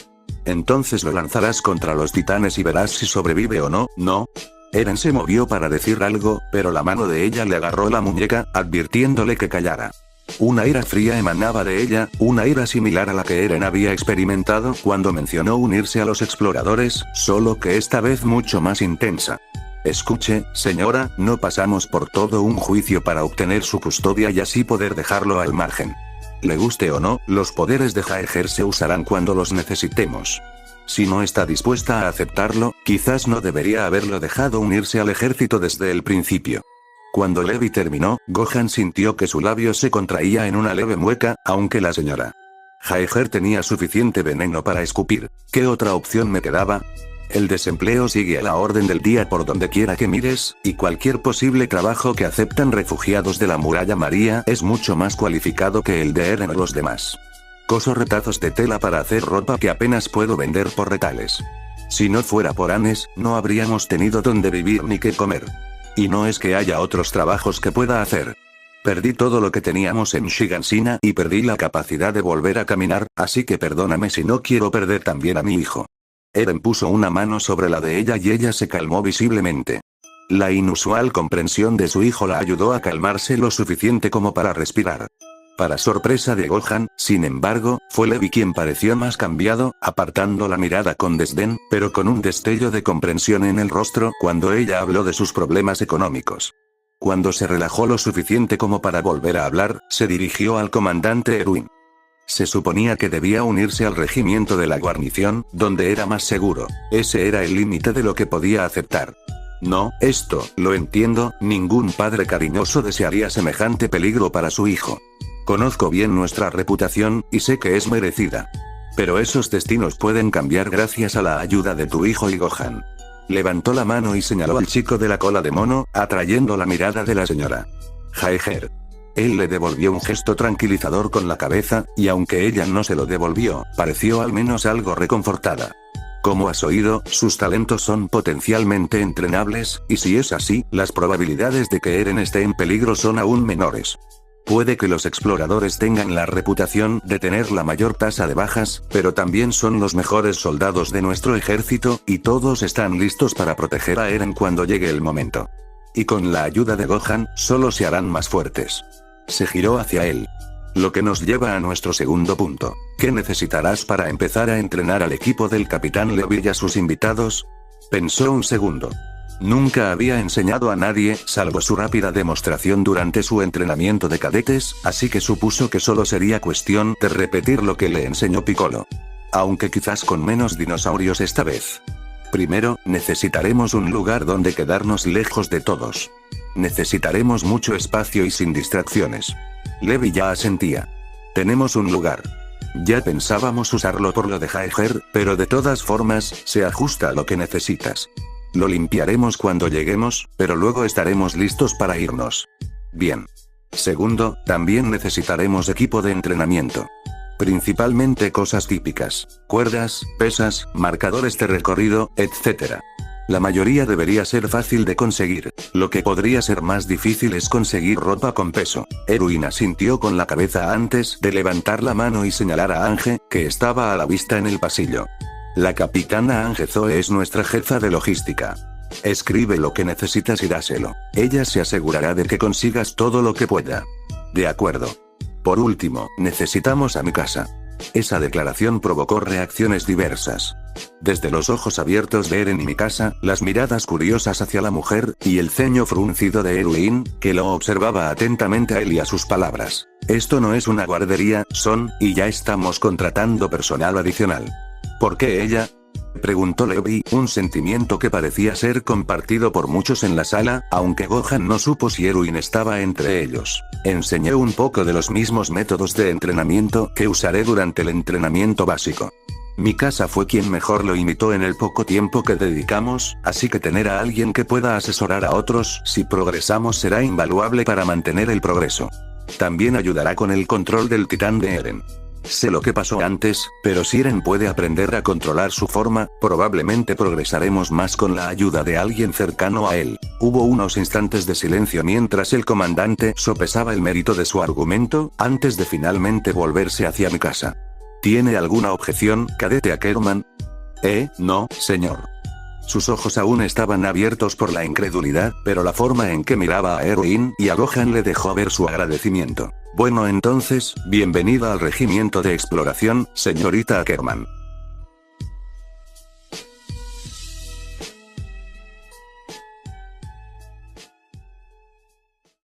Entonces lo lanzarás contra los titanes y verás si sobrevive o no, ¿no? Eren se movió para decir algo, pero la mano de ella le agarró la muñeca, advirtiéndole que callara. Una ira fría emanaba de ella, una ira similar a la que Eren había experimentado cuando mencionó unirse a los exploradores, solo que esta vez mucho más intensa. Escuche, señora, no pasamos por todo un juicio para obtener su custodia y así poder dejarlo al margen. Le guste o no, los poderes de Jaeger se usarán cuando los necesitemos. Si no está dispuesta a aceptarlo, quizás no debería haberlo dejado unirse al ejército desde el principio. Cuando Levi terminó, Gohan sintió que su labio se contraía en una leve mueca, aunque la señora Jaeger tenía suficiente veneno para escupir. ¿Qué otra opción me quedaba? El desempleo sigue a la orden del día por donde quiera que mires, y cualquier posible trabajo que aceptan refugiados de la Muralla María es mucho más cualificado que el de Eren o los demás. Coso retazos de tela para hacer ropa que apenas puedo vender por retales. Si no fuera por Anes, no habríamos tenido dónde vivir ni qué comer. Y no es que haya otros trabajos que pueda hacer. Perdí todo lo que teníamos en Shiganshina y perdí la capacidad de volver a caminar, así que perdóname si no quiero perder también a mi hijo. Eren puso una mano sobre la de ella y ella se calmó visiblemente. La inusual comprensión de su hijo la ayudó a calmarse lo suficiente como para respirar. Para sorpresa de Gohan, sin embargo, fue Levi quien pareció más cambiado, apartando la mirada con desdén, pero con un destello de comprensión en el rostro cuando ella habló de sus problemas económicos. Cuando se relajó lo suficiente como para volver a hablar, se dirigió al comandante Erwin. Se suponía que debía unirse al regimiento de la guarnición, donde era más seguro. Ese era el límite de lo que podía aceptar. No, esto, lo entiendo, ningún padre cariñoso desearía semejante peligro para su hijo. Conozco bien nuestra reputación, y sé que es merecida. Pero esos destinos pueden cambiar gracias a la ayuda de tu hijo y Gohan. Levantó la mano y señaló al chico de la cola de mono, atrayendo la mirada de la señora Jaeger. Él le devolvió un gesto tranquilizador con la cabeza, y aunque ella no se lo devolvió, pareció al menos algo reconfortada. Como has oído, sus talentos son potencialmente entrenables, y si es así, las probabilidades de que Eren esté en peligro son aún menores. Puede que los exploradores tengan la reputación de tener la mayor tasa de bajas, pero también son los mejores soldados de nuestro ejército, y todos están listos para proteger a Eren cuando llegue el momento. Y con la ayuda de Gohan, solo se harán más fuertes. Se giró hacia él. Lo que nos lleva a nuestro segundo punto. ¿Qué necesitarás para empezar a entrenar al equipo del Capitán Levi y a sus invitados? Pensó un segundo. Nunca había enseñado a nadie, salvo su rápida demostración durante su entrenamiento de cadetes, así que supuso que solo sería cuestión de repetir lo que le enseñó Piccolo. Aunque quizás con menos dinosaurios esta vez. Primero, necesitaremos un lugar donde quedarnos lejos de todos. Necesitaremos mucho espacio y sin distracciones. Levi ya asentía. Tenemos un lugar. Ya pensábamos usarlo por lo de Jaeger, pero de todas formas, se ajusta a lo que necesitas. Lo limpiaremos cuando lleguemos, pero luego estaremos listos para irnos. Bien. Segundo, también necesitaremos equipo de entrenamiento. Principalmente cosas típicas. Cuerdas, pesas, marcadores de recorrido, etc. La mayoría debería ser fácil de conseguir. Lo que podría ser más difícil es conseguir ropa con peso. Erwin asintió con la cabeza antes de levantar la mano y señalar a Ange, que estaba a la vista en el pasillo. La capitana Ange Zoe es nuestra jefa de logística. Escribe lo que necesitas y dáselo. Ella se asegurará de que consigas todo lo que pueda. De acuerdo. Por último, necesitamos a Mikasa. Esa declaración provocó reacciones diversas. Desde los ojos abiertos de Eren y Mikasa, las miradas curiosas hacia la mujer, y el ceño fruncido de Erwin, que lo observaba atentamente a él y a sus palabras. Esto no es una guardería, y ya estamos contratando personal adicional. ¿Por qué ella? Preguntó Levi, un sentimiento que parecía ser compartido por muchos en la sala, aunque Gohan no supo si Erwin estaba entre ellos. Enseñé un poco de los mismos métodos de entrenamiento que usaré durante el entrenamiento básico. Mi casa fue quien mejor lo imitó en el poco tiempo que dedicamos, así que tener a alguien que pueda asesorar a otros si progresamos será invaluable para mantener el progreso. También ayudará con el control del titán de Eren. Sé lo que pasó antes, pero si Eren puede aprender a controlar su forma, probablemente progresaremos más con la ayuda de alguien cercano a él. Hubo unos instantes de silencio mientras el comandante sopesaba el mérito de su argumento, antes de finalmente volverse hacia mi casa. ¿Tiene alguna objeción, cadete Ackerman? No, señor. Sus ojos aún estaban abiertos por la incredulidad, pero la forma en que miraba a Erwin y a Gohan le dejó ver su agradecimiento. Bueno entonces, bienvenida al regimiento de exploración, señorita Ackerman.